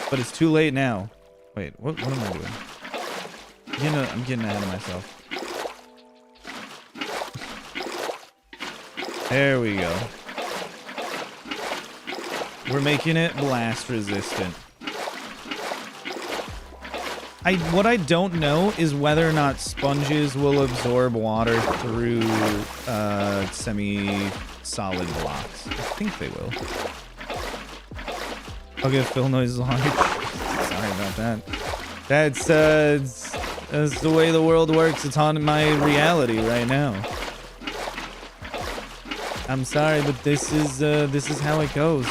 But it's too late now. Wait, what am I doing? I'm getting ahead of myself. There we go. We're making it blast resistant. What I don't know is whether or not sponges will absorb water through semi-solid blocks. I think they will. I'll get Phil noises on. Sorry about that. That's the way the world works. It's on my reality right now. I'm sorry, but this is how it goes.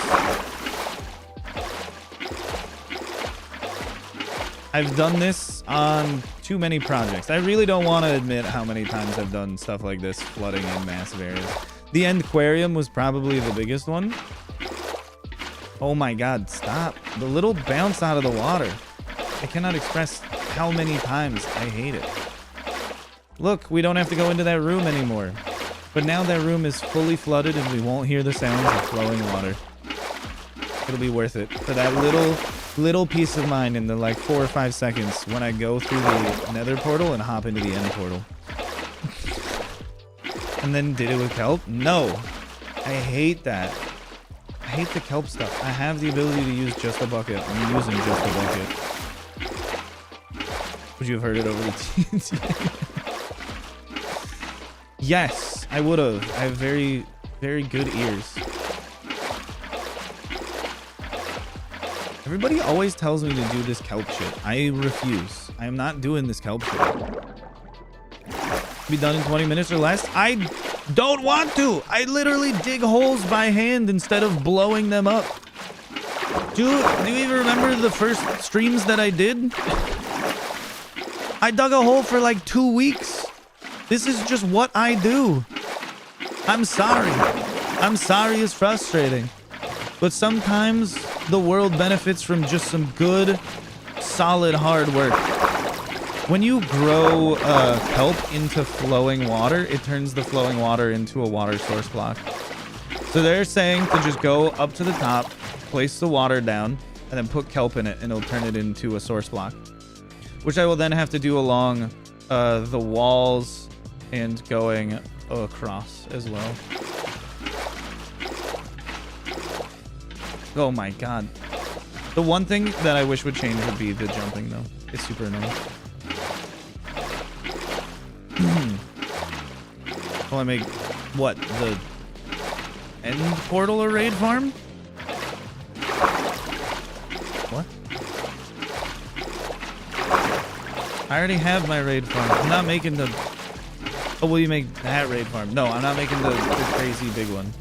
I've done this on too many projects. I really don't want to admit how many times I've done stuff like this, flooding in massive areas. The end aquarium was probably the biggest one. Oh my god, stop. The little bounce out of the water. I cannot express how many times I hate it. Look, we don't have to go into that room anymore. But now that room is fully flooded and we won't hear the sounds of flowing water. It'll be worth it for that little piece of mind in the like 4 or 5 seconds when I go through the nether portal and hop into the end portal. And then did it with kelp? No. I hate that. I hate the kelp stuff. I have the ability to use just a bucket. I'm using just a bucket. Would you have heard it over the TNT? Yes, I would have. I have very, very good ears. Everybody always tells me to do this kelp shit. I refuse. I am not doing this kelp shit. Be done in 20 minutes or less? I don't want to. I literally dig holes by hand instead of blowing them up. Dude, do you even remember the first streams that I did? I dug a hole for like 2 weeks. This is just what I do. I'm sorry. I'm sorry it's frustrating. But sometimes the world benefits from just some good, solid, hard work. When you grow kelp into flowing water, it turns the flowing water into a water source block. So they're saying to just go up to the top, place the water down, and then put kelp in it, and it'll turn it into a source block. Which I will then have to do along the walls and going across as well. Oh my god. The one thing that I wish would change would be the jumping, though. It's super annoying. Will I make, what, the end portal a raid farm? What? I already have my raid farm. I'm not making the... Oh, will you make that raid farm? No, I'm not making the crazy big one.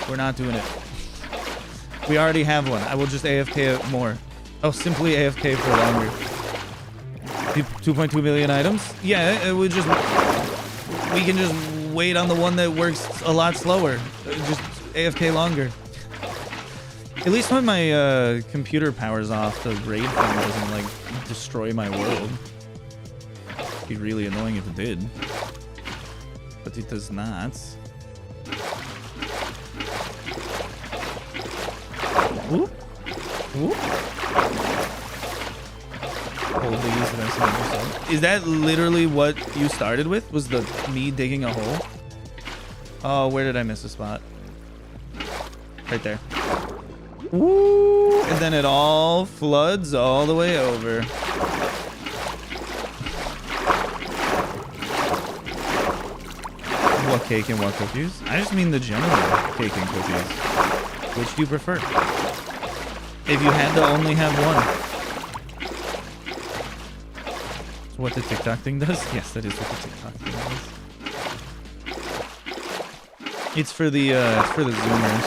We're not doing it. We already have one. I will just AFK it more. Oh, simply AFK for longer. 2.2 million items? Yeah, it would just... We can just wait on the one that works a lot slower. Just AFK longer. At least when my computer powers off, the raid farm doesn't, like, destroy my world. It'd be really annoying if it did. But it does not. Whoop. Whoop. Hold these and then is that literally what you started with? Was the me digging a hole? Oh, where did I miss a spot? Right there. Woo! And then it all floods all the way over. What cake and what cookies? I just mean the general cake and cookies. Which do you prefer? If you had to only have one. So what the TikTok thing does? Yes, that is what the TikTok thing does. It's for the Zoomers.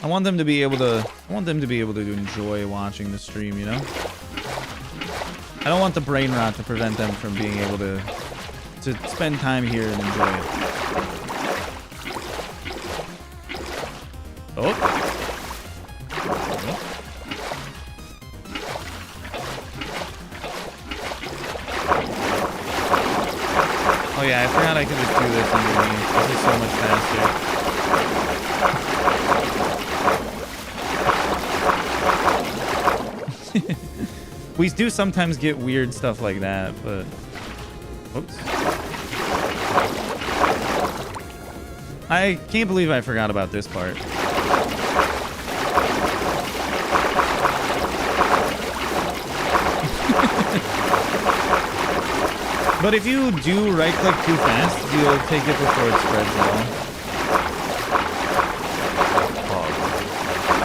I want them to be able to enjoy watching the stream, you know? I don't want the brain rot to prevent them from being able to spend time here and enjoy it. Oh. Oh yeah, I forgot I could just do this underneath. This is so much faster. We do sometimes get weird stuff like that, but... Oops. I can't believe I forgot about this part. But if you do right-click too fast, you'll take it before it spreads out. Pog.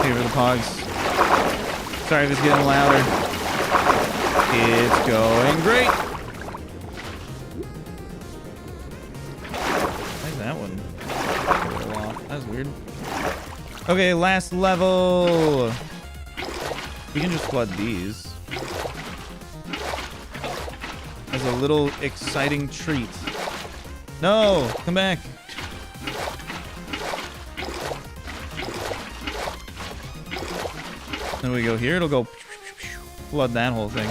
Here are the pogs. Sorry if it's getting louder. It's going great. Like that one. That was weird. Okay, last level. We can just flood these as a little exciting treat. No, come back. Then we go here. It'll go flood that whole thing.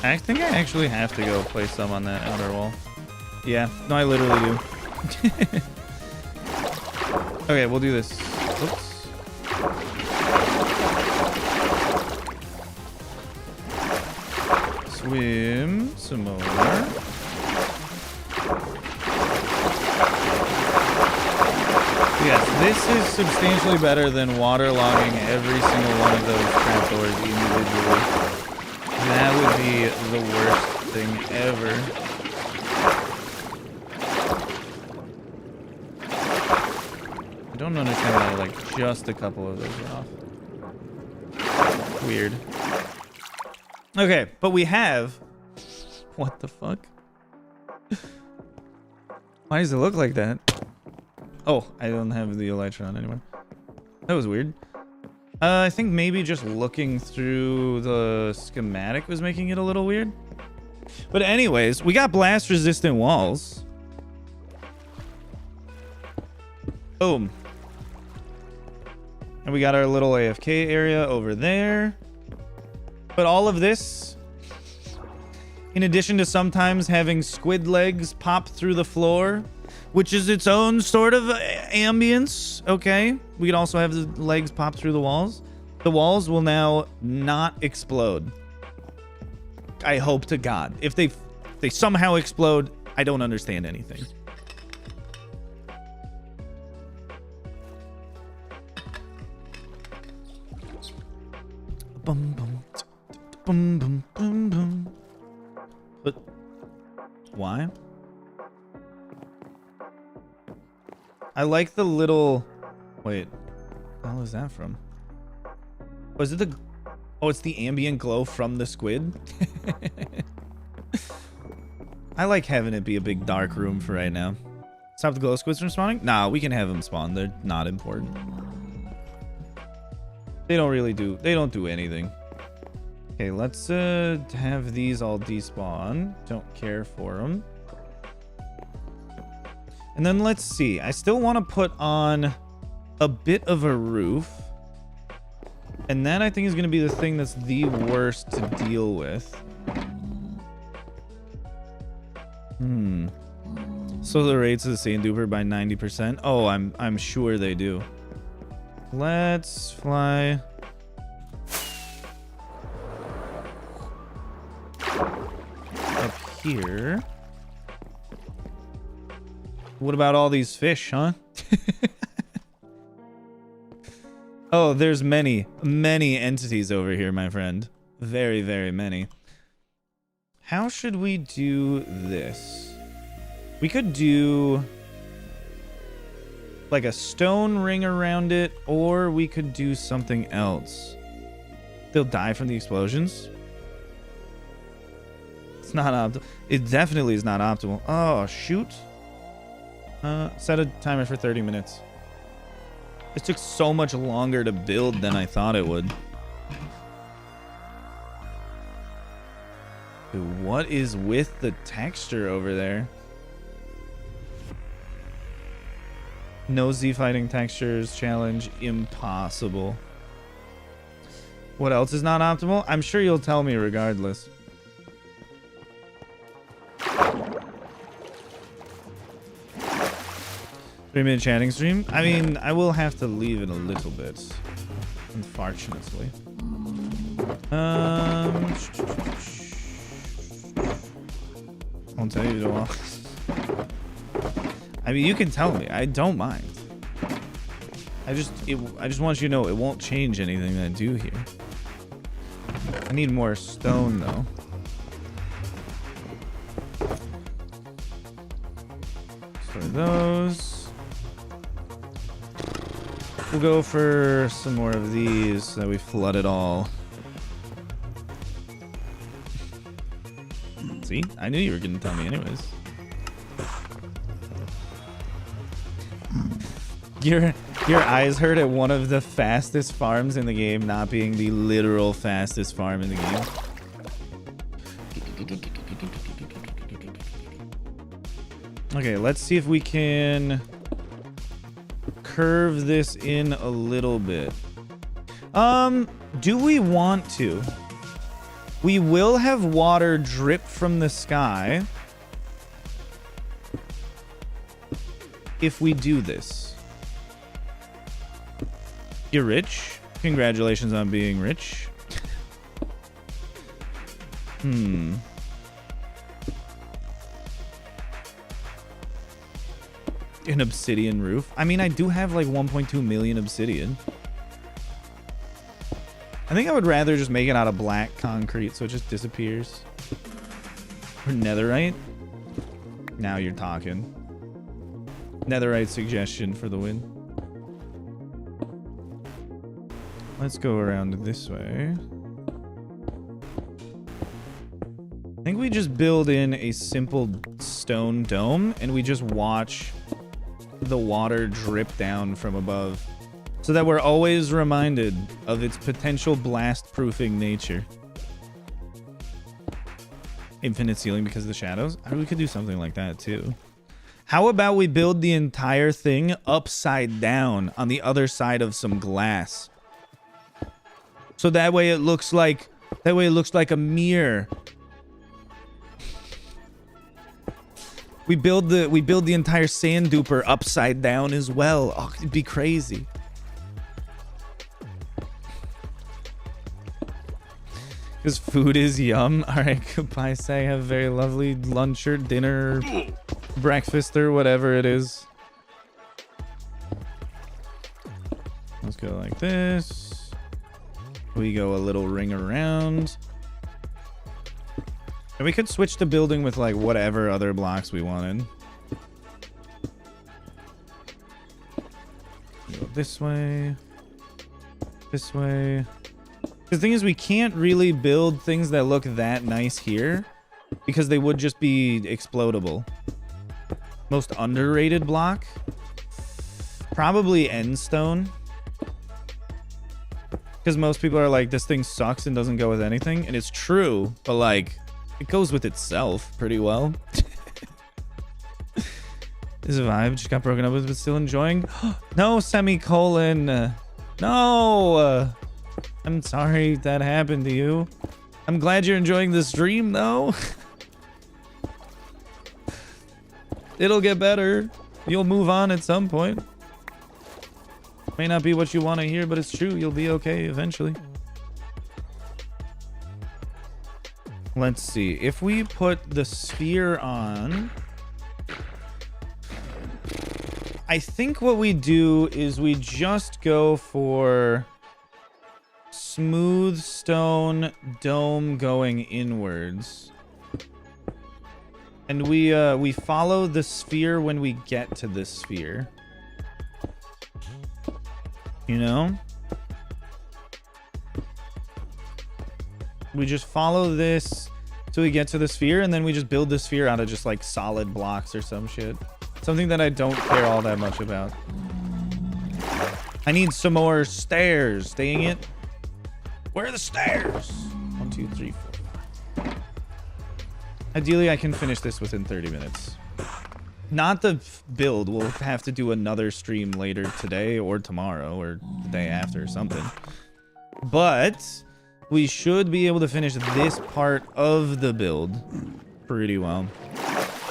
I think I actually have to go place some on that outer wall. Yeah, no, I literally do. Okay, we'll do this. Oops. Swim some more. Yes, this is substantially better than waterlogging every single one of those trapdoors individually. That would be the worst thing ever. I don't understand why like just a couple of those are off. Weird. Okay, but we have... What the fuck? Why does it look like that? Oh, I don't have the elytron anymore. That was weird. I think maybe just looking through the schematic was making it a little weird. But anyways, we got blast resistant walls. Boom. And we got our little AFK area over there. But all of this, in addition to sometimes having squid legs pop through the floor, which is its own sort of ambience, okay? We can also have the legs pop through the walls. The walls will now not explode. I hope to God. If they somehow explode, I don't understand anything. Bum, bum, bum, bum, bum, bum. But why? I like the little... Wait. What the hell is that from? Was it the... Oh, it's the ambient glow from the squid? I like having it be a big dark room for right now. Stop the glow squids from spawning? Nah, we can have them spawn. They're not important. They don't really do... They don't do anything. Okay, let's have these all despawn. Don't care for them. And then let's see. I still want to put on a bit of a roof. And that I think is going to be the thing that's the worst to deal with. So the rates of the sand duper by 90%. Oh, I'm sure they do. Let's fly. Up here. What about all these fish, huh? Oh, there's many entities over here, my friend. Very, very many. How should we do this? We could do like a stone ring around it, or we could do something else. They'll die from the explosions. It's not optimal. It definitely is not optimal. Oh, shoot. Set a timer for 30 minutes. This took so much longer to build than I thought it would. Dude, what is with the texture over there? No Z fighting textures challenge. Impossible. What else is not optimal? I'm sure you'll tell me regardless. 3-minute chatting stream. I mean, I will have to leave it a little bit, unfortunately. Won't tell you to walk. I mean, you can tell me. I don't mind. I just want you to know it won't change anything that I do here. I need more stone though. Store those. We'll go for some more of these so that we flood it all. See? I knew you were going to tell me anyways. Your eyes hurt at one of the fastest farms in the game not being the literal fastest farm in the game. Okay, let's see if we can curve this in a little bit. Do we want to? We will have water drip from the sky if we do this. You're rich. Congratulations on being rich. An obsidian roof. I mean, I do have like 1.2 million obsidian. I think I would rather just make it out of black concrete so it just disappears. Or netherite. Now you're talking. Netherite suggestion for the win. Let's go around this way. I think we just build in a simple stone dome and we just watch the water drip down from above so that we're always reminded of its potential blast-proofing nature. Infinite ceiling because of the shadows? We could do something like that too. How about we build the entire thing upside down on the other side of some glass? So that way it looks like a mirror. We build the entire sand duper upside down as well. Oh, it'd be crazy. Because food is yum. All right, goodbye. Say have a very lovely lunch or dinner, breakfast or whatever it is. Let's go like this. We go a little ring around. And we could switch the building with like whatever other blocks we wanted. Go this way. This way. The thing is, we can't really build things that look that nice here because they would just be explodable. Most underrated block? Probably endstone. Because most people are like, this thing sucks and doesn't go with anything. And it's true, but like, it goes with itself pretty well. This vibe just got broken up with, but still enjoying. No, semicolon. No. I'm sorry that happened to you. I'm glad you're enjoying the stream, though. It'll get better. You'll move on at some point. May not be what you want to hear, but it's true. You'll be okay eventually. Let's see. If we put the sphere on... I think what we do is we just go for smooth stone dome going inwards. And we follow the sphere when we get to this sphere. You know? We just follow this till we get to the sphere, and then we just build the sphere out of just like solid blocks or some shit. Something that I don't care all that much about. I need some more stairs, dang it. Where are the stairs? 1, 2, 3, 4, 5. Ideally, I can finish this within 30 minutes. Not the build. We'll have to do another stream later today or tomorrow or the day after or something. But we should be able to finish this part of the build pretty well.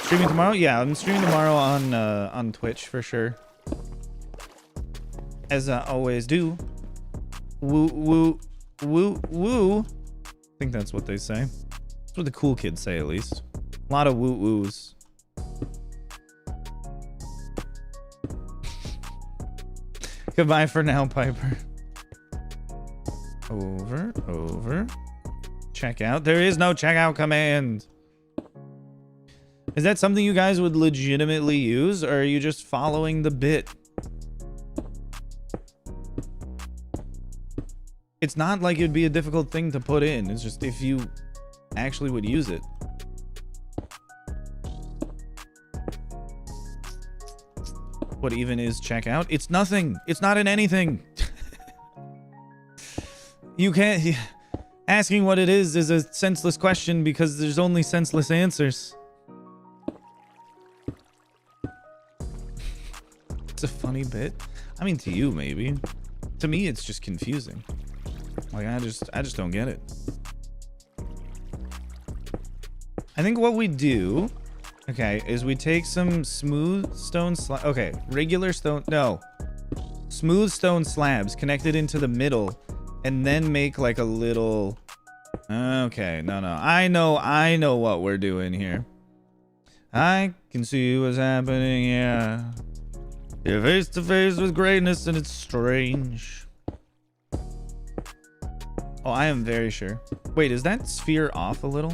Streaming tomorrow? Yeah, I'm streaming tomorrow on Twitch for sure. As I always do. Woo, woo, woo, woo. I think that's what they say. That's what the cool kids say, at least. A lot of woo-woos. Goodbye for now, Piper. Over, over. Check out. There is no checkout command. Is that something you guys would legitimately use, or are you just following the bit? It's not like it'd be a difficult thing to put in. It's just if you actually would use it. What even is checkout? It's nothing. It's not in anything. You can't... Asking what it is a senseless question because there's only senseless answers. It's a funny bit. I mean, to you, maybe. To me, it's just confusing. Like, I just don't get it. I think what we do, okay, is we take some smooth stone slabs. Okay, regular stone. No. Smooth stone slabs connected into the middle and then make like a little... Okay, no. I know what we're doing here. I can see what's happening here. You're face to face with greatness and it's strange. Oh, I am very sure. Wait, is that sphere off a little?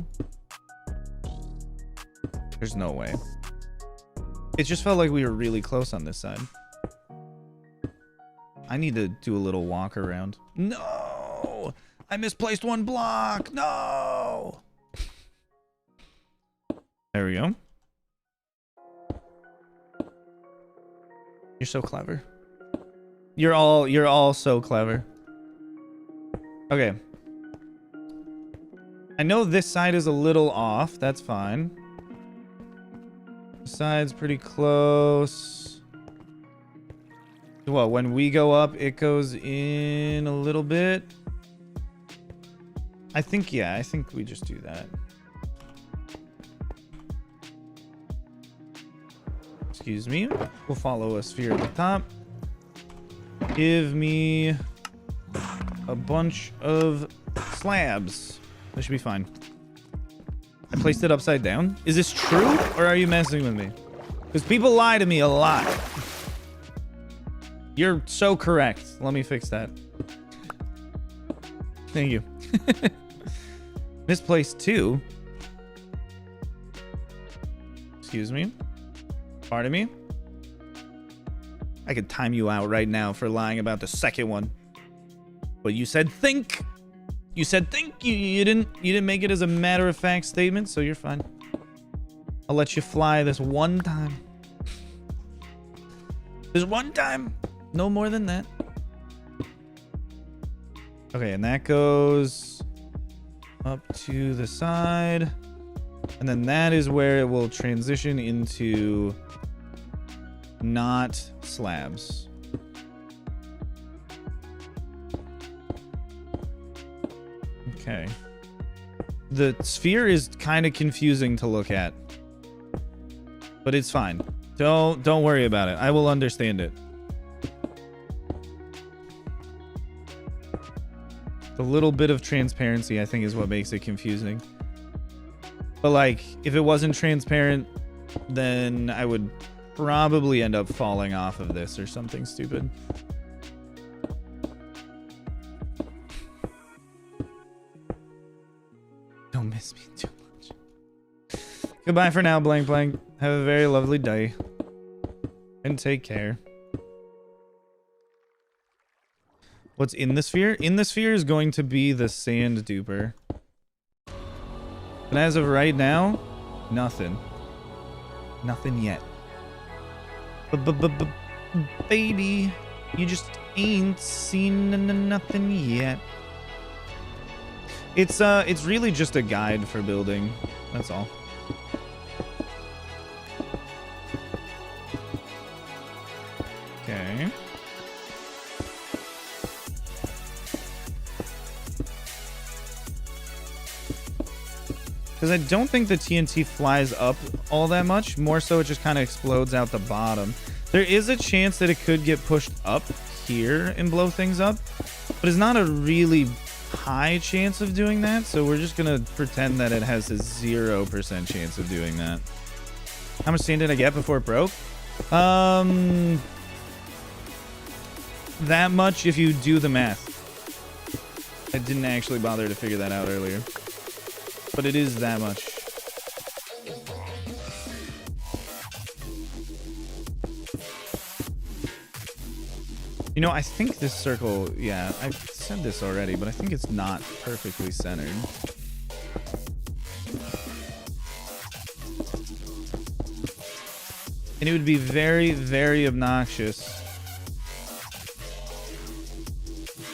There's no way. It just felt like we were really close on this side. I need to do a little walk around. No! I misplaced one block! No! There we go. You're so clever. You're all so clever. Okay. I know this side is a little off. That's fine. This side's pretty close. Well, when we go up, it goes in a little bit. I think we just do that. Excuse me. We'll follow a sphere at the top. Give me a bunch of slabs. That should be fine. I placed it upside down. Is this true, or are you messing with me? Because people lie to me a lot. You're so correct. Let me fix that. Thank you. Misplaced 2. Excuse me. Pardon me. I could time you out right now for lying about the second one. But you said think. You said think. You didn't make it as a matter of fact statement, so you're fine. I'll let you fly this one time. This one time. No more than that. Okay, and that goes up to the side. And then that is where it will transition into not slabs. Okay. The sphere is kind of confusing to look at. But it's fine. Don't worry about it. I will understand it. The little bit of transparency, I think, is what makes it confusing. But, like, if it wasn't transparent, then I would probably end up falling off of this or something stupid. Don't miss me too much. Goodbye for now, blank blank. Have a very lovely day. And take care. What's in the sphere? In the sphere is going to be the sand duper. But as of right now, nothing. Nothing yet. Baby, you just ain't seen nothing yet. It's really just a guide for building. That's all. Okay. Because I don't think the TNT flies up all that much. More so it just kind of explodes out the bottom. There is a chance that it could get pushed up here and blow things up. But it's not a really high chance of doing that. So we're just going to pretend that it has a 0% chance of doing that. How much sand did I get before it broke? That much if you do the math. I didn't actually bother to figure that out earlier. But it is that much. You know, I think this circle, yeah, I've said this already, but I think it's not perfectly centered. And it would be very, very obnoxious.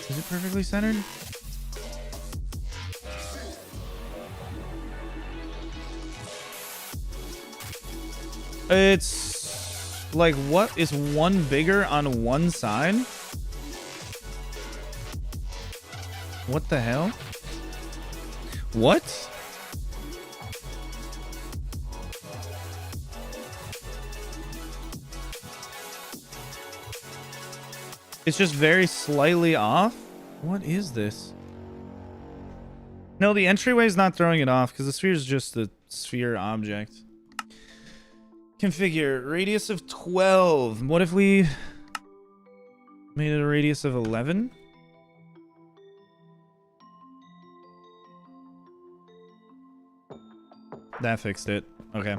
Is it perfectly centered? It's like, what is one bigger on one side? What the hell? What? It's just very slightly off? What is this? No, the entryway is not throwing it off because the sphere is just the sphere object. Configure radius of 12. What if we made it a radius of 11? That fixed it. Okay.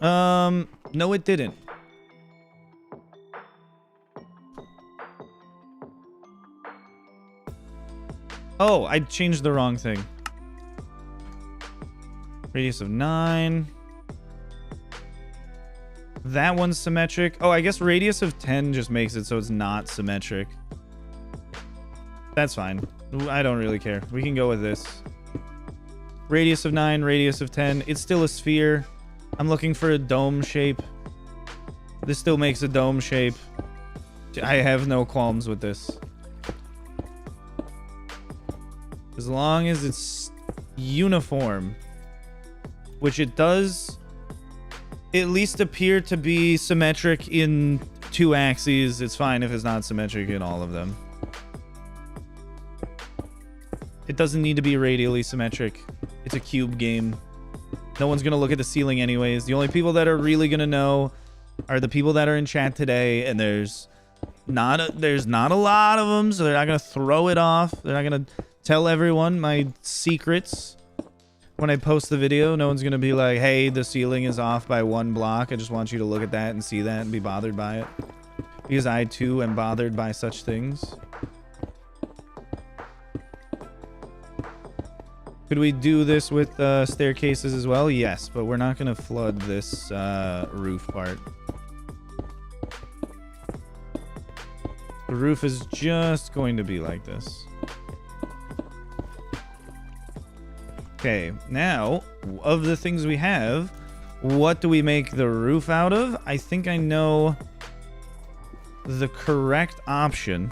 No, it didn't. Oh, I changed the wrong thing. Radius of 9. That one's symmetric. Oh, I guess radius of 10 just makes it so it's not symmetric. That's fine. I don't really care. We can go with this. Radius of 9, radius of 10. It's still a sphere. I'm looking for a dome shape. This still makes a dome shape. I have no qualms with this. As long as it's uniform. Which it does at least appear to be symmetric in 2 axes. It's fine if it's not symmetric in all of them. It doesn't need to be radially symmetric. It's a cube game. No one's going to look at the ceiling anyways. The only people that are really going to know are the people that are in chat today, and there's not a lot of them, so they're not going to throw it off. They're not going to tell everyone my secrets. When I post the video, no one's going to be like, hey, the ceiling is off by 1 block. I just want you to look at that and see that and be bothered by it. Because I, too, am bothered by such things. Could we do this with staircases as well? Yes, but we're not going to flood this roof part. The roof is just going to be like this. Okay, now, of the things we have, what do we make the roof out of? I think I know the correct option.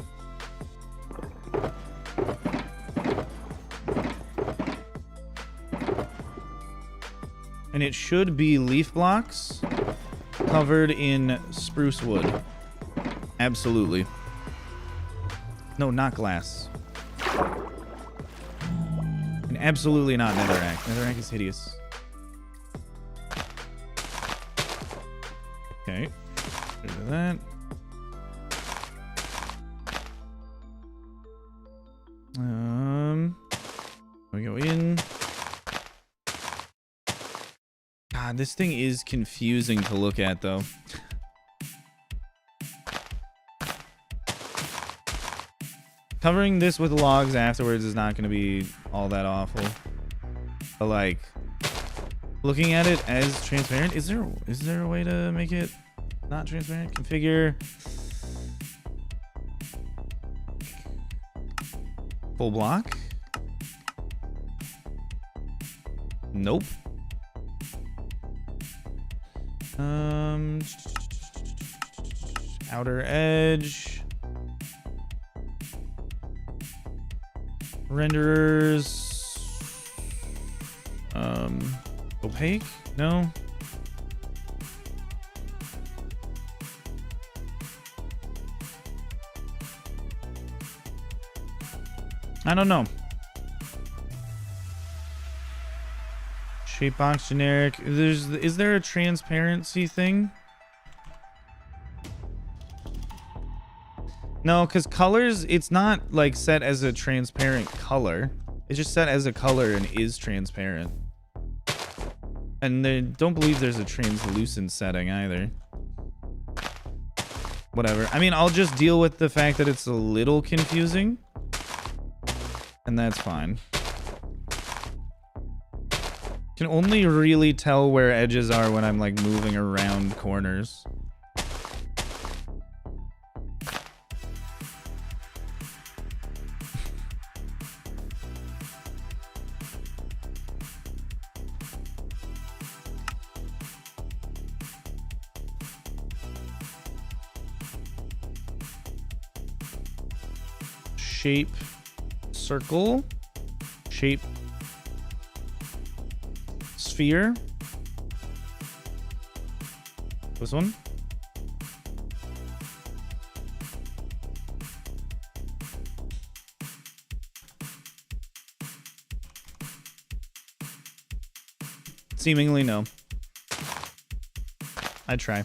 And it should be leaf blocks covered in spruce wood. Absolutely. No, not glass. And absolutely not netherrack. Netherrack is hideous. Okay. Rid of that. We go in. God, this thing is confusing to look at, though. Covering this with logs afterwards is not going to be all that awful. But, like, looking at it as transparent, is there a way to make it not transparent? Configure full block. Nope. Outer edge. Renderers. Opaque? No. I don't know. Shape box generic. Is there a transparency thing? No, because colors, it's not like set as a transparent color. It's just set as a color and is transparent. And they don't believe there's a translucent setting either. whatever. I mean, I'll just deal with the fact that it's a little confusing. And that's fine. Can only really tell where edges are when I'm like moving around corners. Shape circle, shape sphere. This one. Seemingly no. I'd try.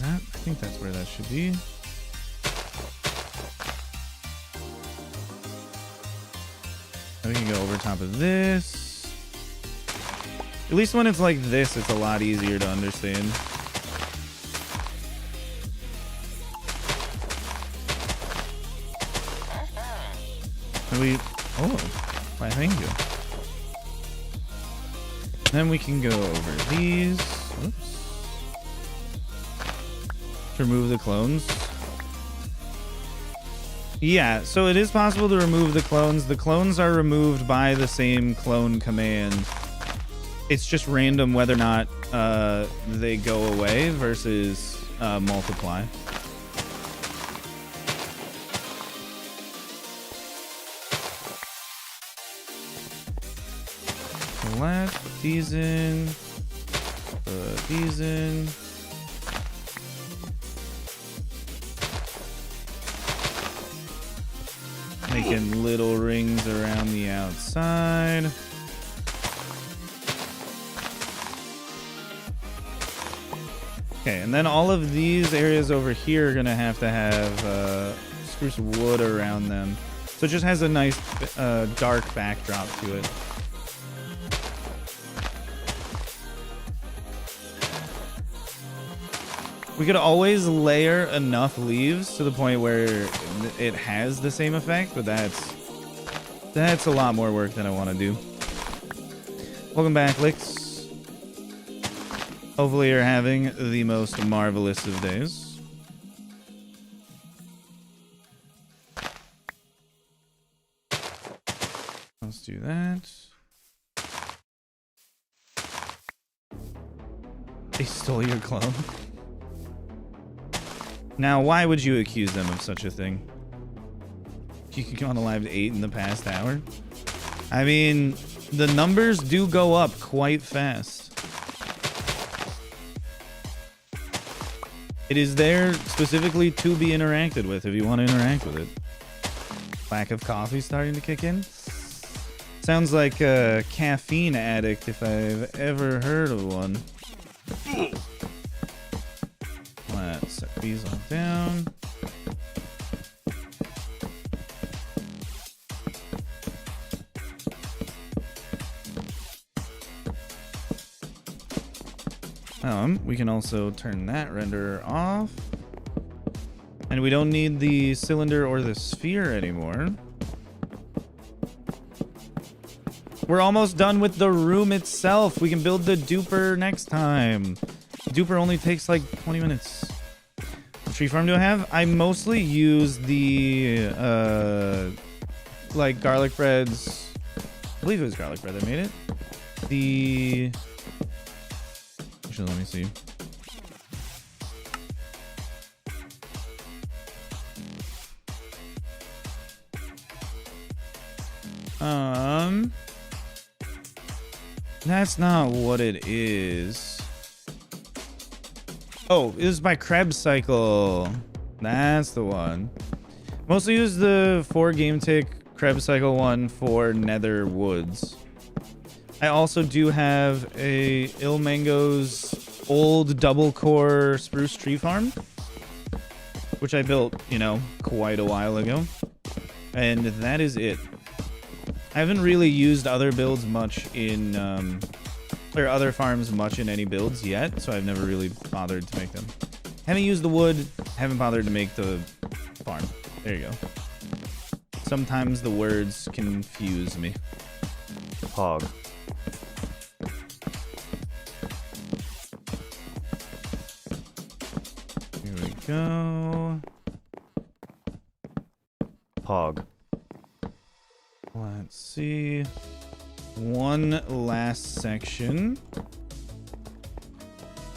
I think that's where that should be. We can go over top of this. At least when it's like this, it's a lot easier to understand. Oh, why, thank you. Then we can go over these. Oops. Remove the clones. Yeah, so it is possible to remove the clones. The clones are removed by the same clone command. It's just random whether or not they go away versus multiply. Let's put these in. Put these in. Making little rings around the outside. Okay, and then all of these areas over here are gonna have spruce wood around them. So it just has a nice dark backdrop to it. We could always layer enough leaves to the point where it has the same effect, but that's a lot more work than I want to do. Welcome back, Licks. Hopefully you're having the most marvelous of days. Let's do that. They stole your clone. Now, why would you accuse them of such a thing? You could go on alive to 8 in the past hour. I mean, the numbers do go up quite fast. It is there specifically to be interacted with if you want to interact with it. Lack of coffee starting to kick in. Sounds like a caffeine addict if I've ever heard of one. Let's set these all down. We can also turn that renderer off. And we don't need the cylinder or the sphere anymore. We're almost done with the room itself. We can build the duper next time. Duper only takes like 20 minutes. What tree farm do I have? I mostly use the like garlic breads. I believe it was garlic bread that made it. Actually, let me see. That's not what it is. Oh, it was my Krebs cycle. That's the one. Mostly use the 4 game tick Krebs cycle one for nether woods. I also do have a Ilmango's old double core spruce tree farm, which I built, you know, quite a while ago. And that is it. I haven't really used other builds much in, or other farms much in any builds yet, so I've never really bothered to make them. Haven't used the wood, haven't bothered to make the farm. There you go. Sometimes the words confuse me. Pog. Here we go. Pog. Let's see. One last section.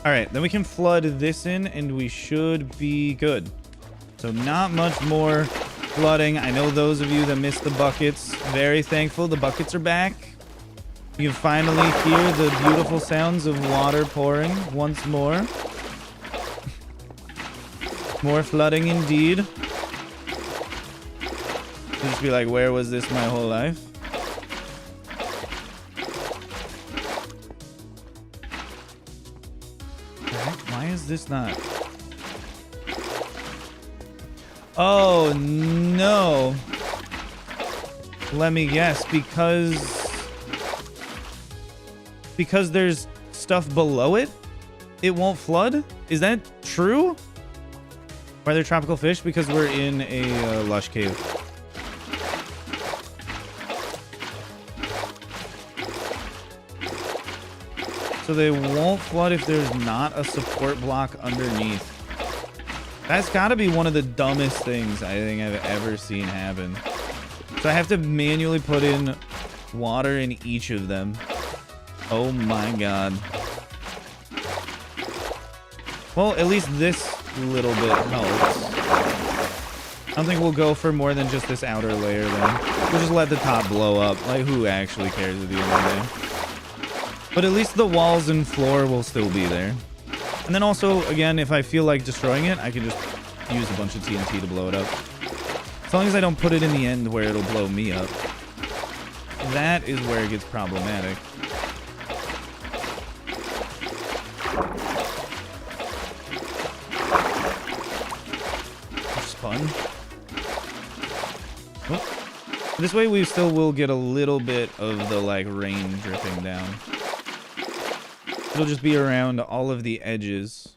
Alright, then we can flood this in and we should be good. So not much more flooding. I know those of you that missed the buckets, very thankful the buckets are back. You can finally hear the beautiful sounds of water pouring once more. More flooding indeed. You'll just be like, where was this my whole life? Why is this not? Oh no. Let me guess, because there's stuff below it, it won't flood? Is that true? Are there tropical fish? Because we're in a lush cave. So they won't flood if there's not a support block underneath. That's gotta be one of the dumbest things I think I've ever seen happen. So I have to manually put in water in each of them. Oh my god. Well, at least this little bit helps. I don't think we'll go for more than just this outer layer then. We'll just let the top blow up. Like, who actually cares at the end of the day? But at least the walls and floor will still be there. And then also, again, if I feel like destroying it, I can just use a bunch of TNT to blow it up. As long as I don't put it in the end where it'll blow me up. That is where it gets problematic. Fun. Oh. This way we still will get a little bit of the like rain dripping down. It'll just be around all of the edges.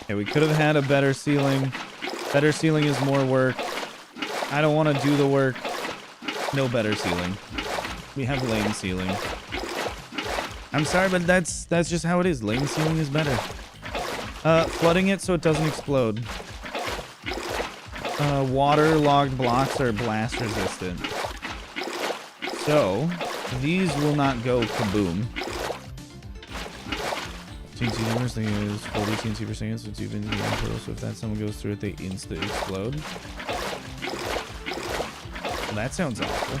Okay, we could have had a better ceiling. Better ceiling is more work. I don't want to do the work. No better ceiling. We have lame ceiling. I'm sorry, but that's just how it is. Lame ceiling is better. Flooding it so it doesn't explode. Water-logged blocks are blast resistant. So, these will not go kaboom. TNT numbers, they use 40 TNT per second, so it's even in the portal, so if that someone goes through it, they insta-explode. Well, that sounds awful.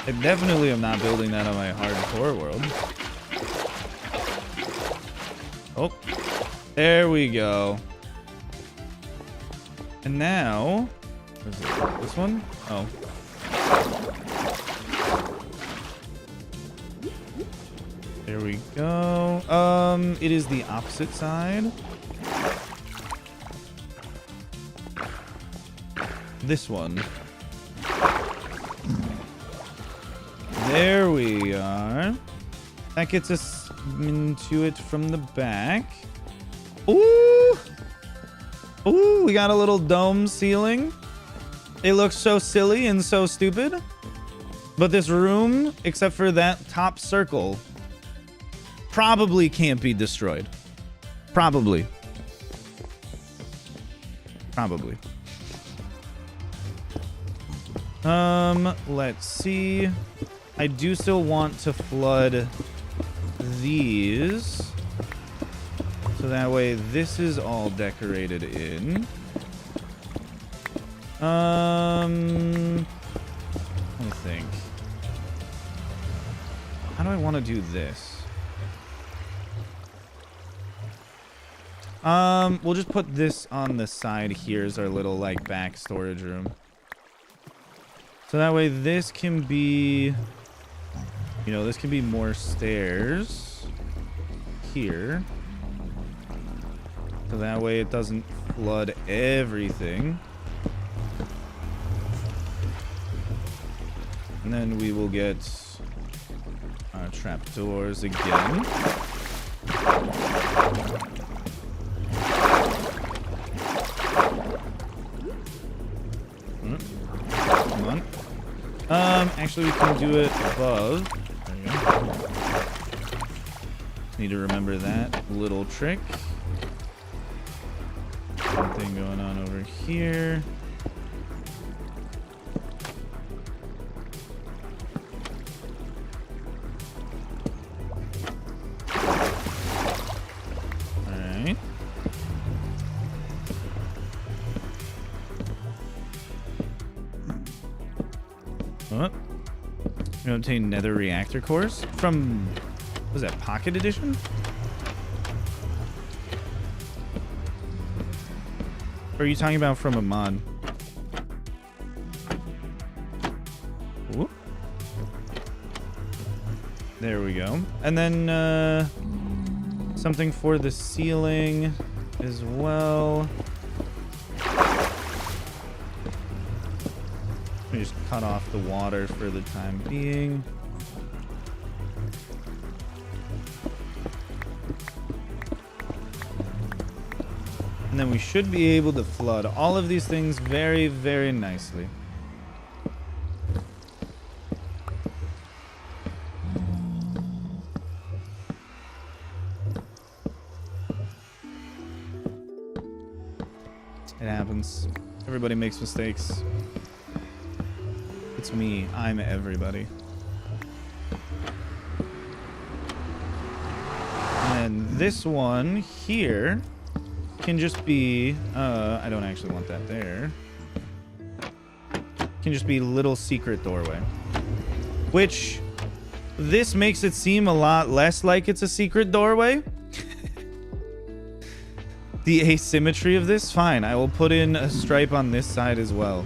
I definitely am not building that on my hardcore world. Oh, there we go. And now, what is it? This one? Oh. There we go. It is the opposite side. This one. There we are. That gets us into it from the back. Ooh! Ooh, we got a little dome ceiling. It looks so silly and so stupid. But this room, except for that top circle, probably can't be destroyed. Probably. Probably. Let's see. I do still want to flood these. So that way this is all decorated in. Let me think. How do I want to do this? We'll just put this on the side here as our little like back storage room. So that way this can be, you know, this can be more stairs here. So that way it doesn't flood everything. And then we will get our trapdoors again. Come on. Actually, we can do it above. There you go. Need to remember that little trick. Something going on over here. Alright. Oh. You obtain nether reactor cores from, was that Pocket Edition? Or are you talking about from a mod? Ooh. There we go. And then something for the ceiling as well. Let me just cut off the water for the time being. And then we should be able to flood all of these things very, very nicely. It happens. Everybody makes mistakes. It's me. I'm everybody. And then this one here can just be, I don't actually want that there. Can just be little secret doorway. Which, this makes it seem a lot less like it's a secret doorway. The asymmetry of this, fine. I will put in a stripe on this side as well.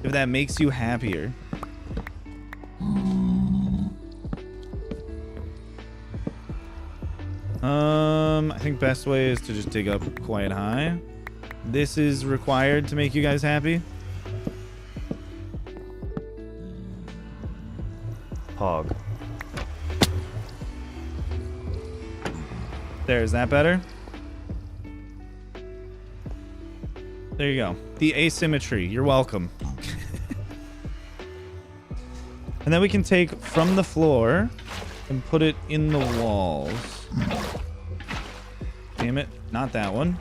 If that makes you happier. I think best way is to just dig up quite high. This is required to make you guys happy. Pog. There, is that better? There you go. The asymmetry. You're welcome. And then we can take from the floor and put it in the walls. Damn it. Not that one.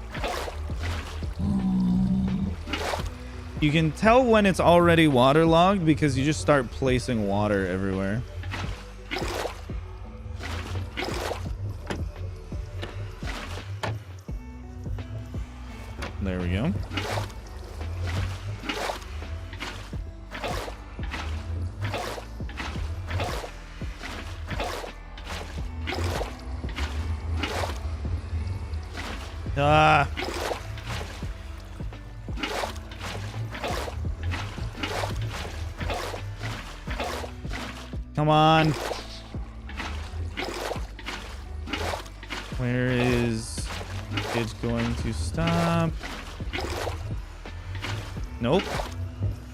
You can tell when it's already waterlogged because you just start placing water everywhere. There we go. Ah. Come on. Where is it going to stop? Nope.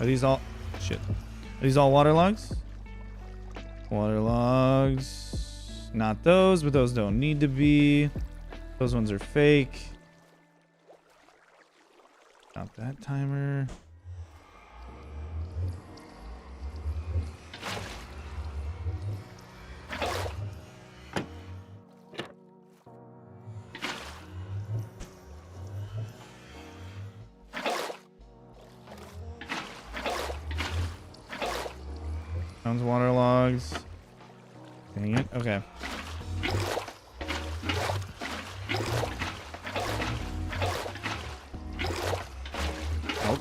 Are these all... Shit. Are these all water logs? Water logs. Not those, but those don't need to be. Those ones are fake. Stop that timer. Sounds water logs. Dang it. Okay. Nope.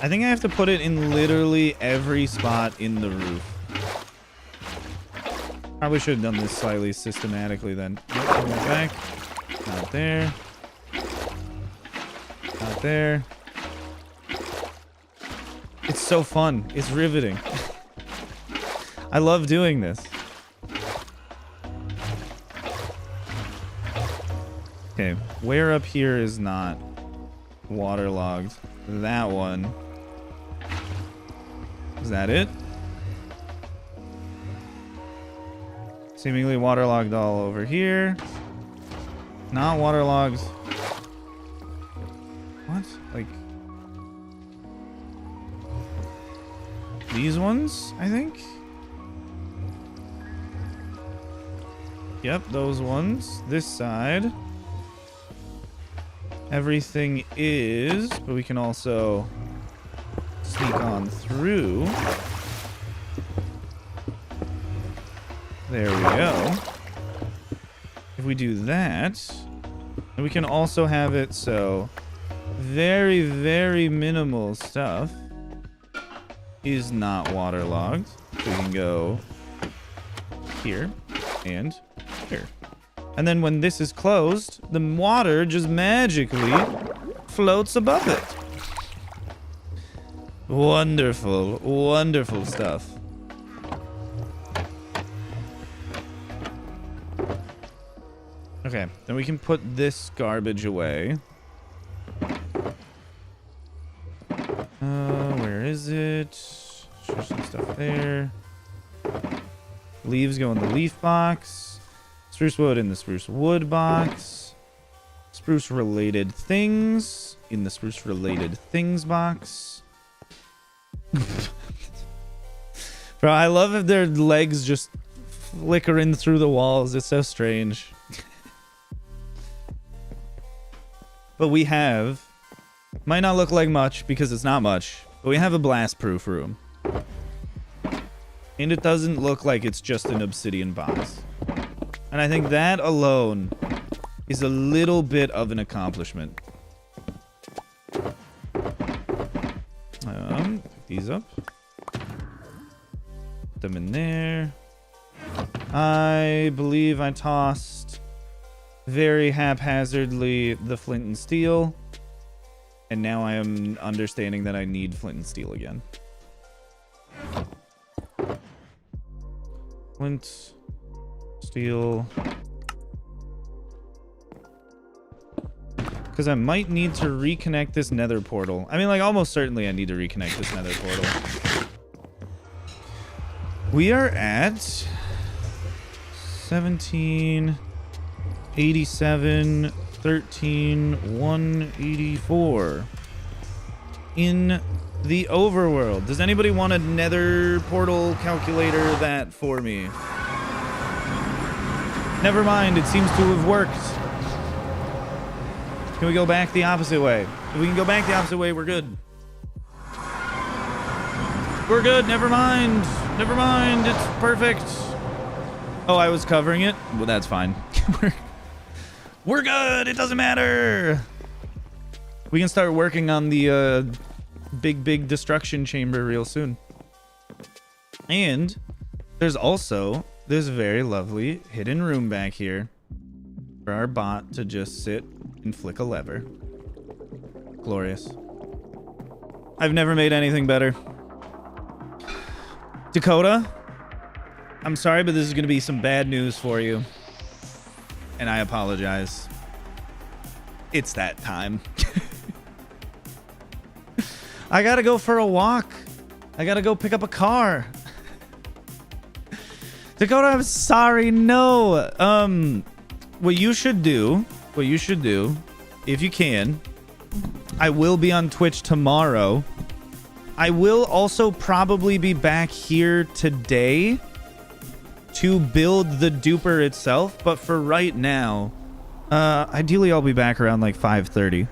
I think I have to put it in literally every spot in the roof. Probably should have done this slightly systematically then. Nope, give it back. Not there. Not there. It's so fun. It's riveting. I love doing this. Okay, where up here is not waterlogged? That one. Is that it? Seemingly waterlogged all over here. Not waterlogged. What? Like these ones, I think? Yep, those ones. This side. Everything is, but we can also sneak on through. There we go. If we do that, and we can also have it so very, very minimal stuff is not waterlogged. So we can go here and here. And then when this is closed, the water just magically floats above it. Wonderful, wonderful stuff. Okay, then we can put this garbage away. Where is it? Sure, some stuff there. Leaves go in the leaf box. Spruce wood in the spruce wood box. Spruce related things in the spruce related things box. Bro, I love if their legs just flickering through the walls. It's so strange. But we have, might not look like much because it's not much, but we have a blast proof room. And it doesn't look like it's just an obsidian box. And I think that alone is a little bit of an accomplishment. Pick these up. Put them in there. I believe I tossed very haphazardly the flint and steel. And now I am understanding that I need flint and steel again. Flint, steel. Because I might need to reconnect this nether portal. I mean, like, almost certainly I need to reconnect this nether portal. We are at 17, 87, 13, 184 in the overworld. Does anybody want a nether portal calculator that for me? Never mind, it seems to have worked. Can we go back the opposite way? If we can go back the opposite way, we're good. We're good, never mind. Never mind, it's perfect. Oh, I was covering it? Well, that's fine. We're good, it doesn't matter. We can start working on the big destruction chamber real soon. And there's also this very lovely hidden room back here for our bot to just sit and flick a lever. Glorious. I've never made anything better. Dakota, I'm sorry, but this is going to be some bad news for you. And I apologize. It's that time. I gotta go for a walk. I gotta go pick up a car. Dakota, I'm sorry. No. What you should do, if you can, I will be on Twitch tomorrow. I will also probably be back here today to build the duper itself, but for right now, ideally I'll be back around like 5:30.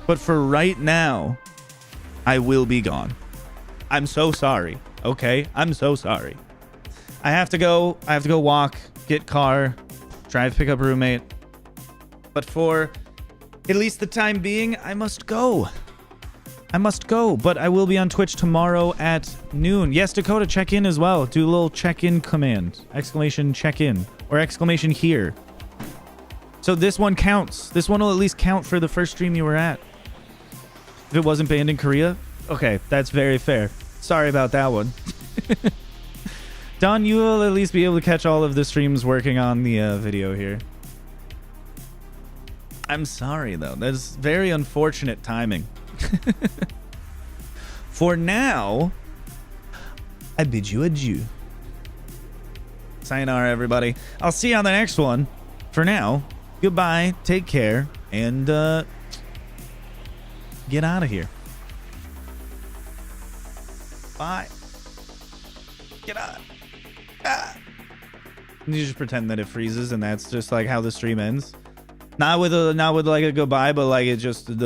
But for right now, I will be gone. I'm so sorry. Okay, I'm so sorry. I have to go walk, get car, drive, pick up roommate. But for at least the time being, I must go. But I will be on Twitch tomorrow at noon. Yes, Dakota, check in as well. Do a little check-in command. Exclamation check-in. Or exclamation here. So this one counts. This one will at least count for the first stream you were at. If it wasn't banned in Korea? Okay, that's very fair. Sorry about that one. Don, you will at least be able to catch all of the streams working on the video here. I'm sorry, though. That's very unfortunate timing. For now, I bid you adieu. Sayonara, everybody. I'll see you on the next one. For now, goodbye, take care, and get out of here. Bye. Get out. Ah. You just pretend that it freezes, and that's just like how the stream ends. Not with like a goodbye, but like it just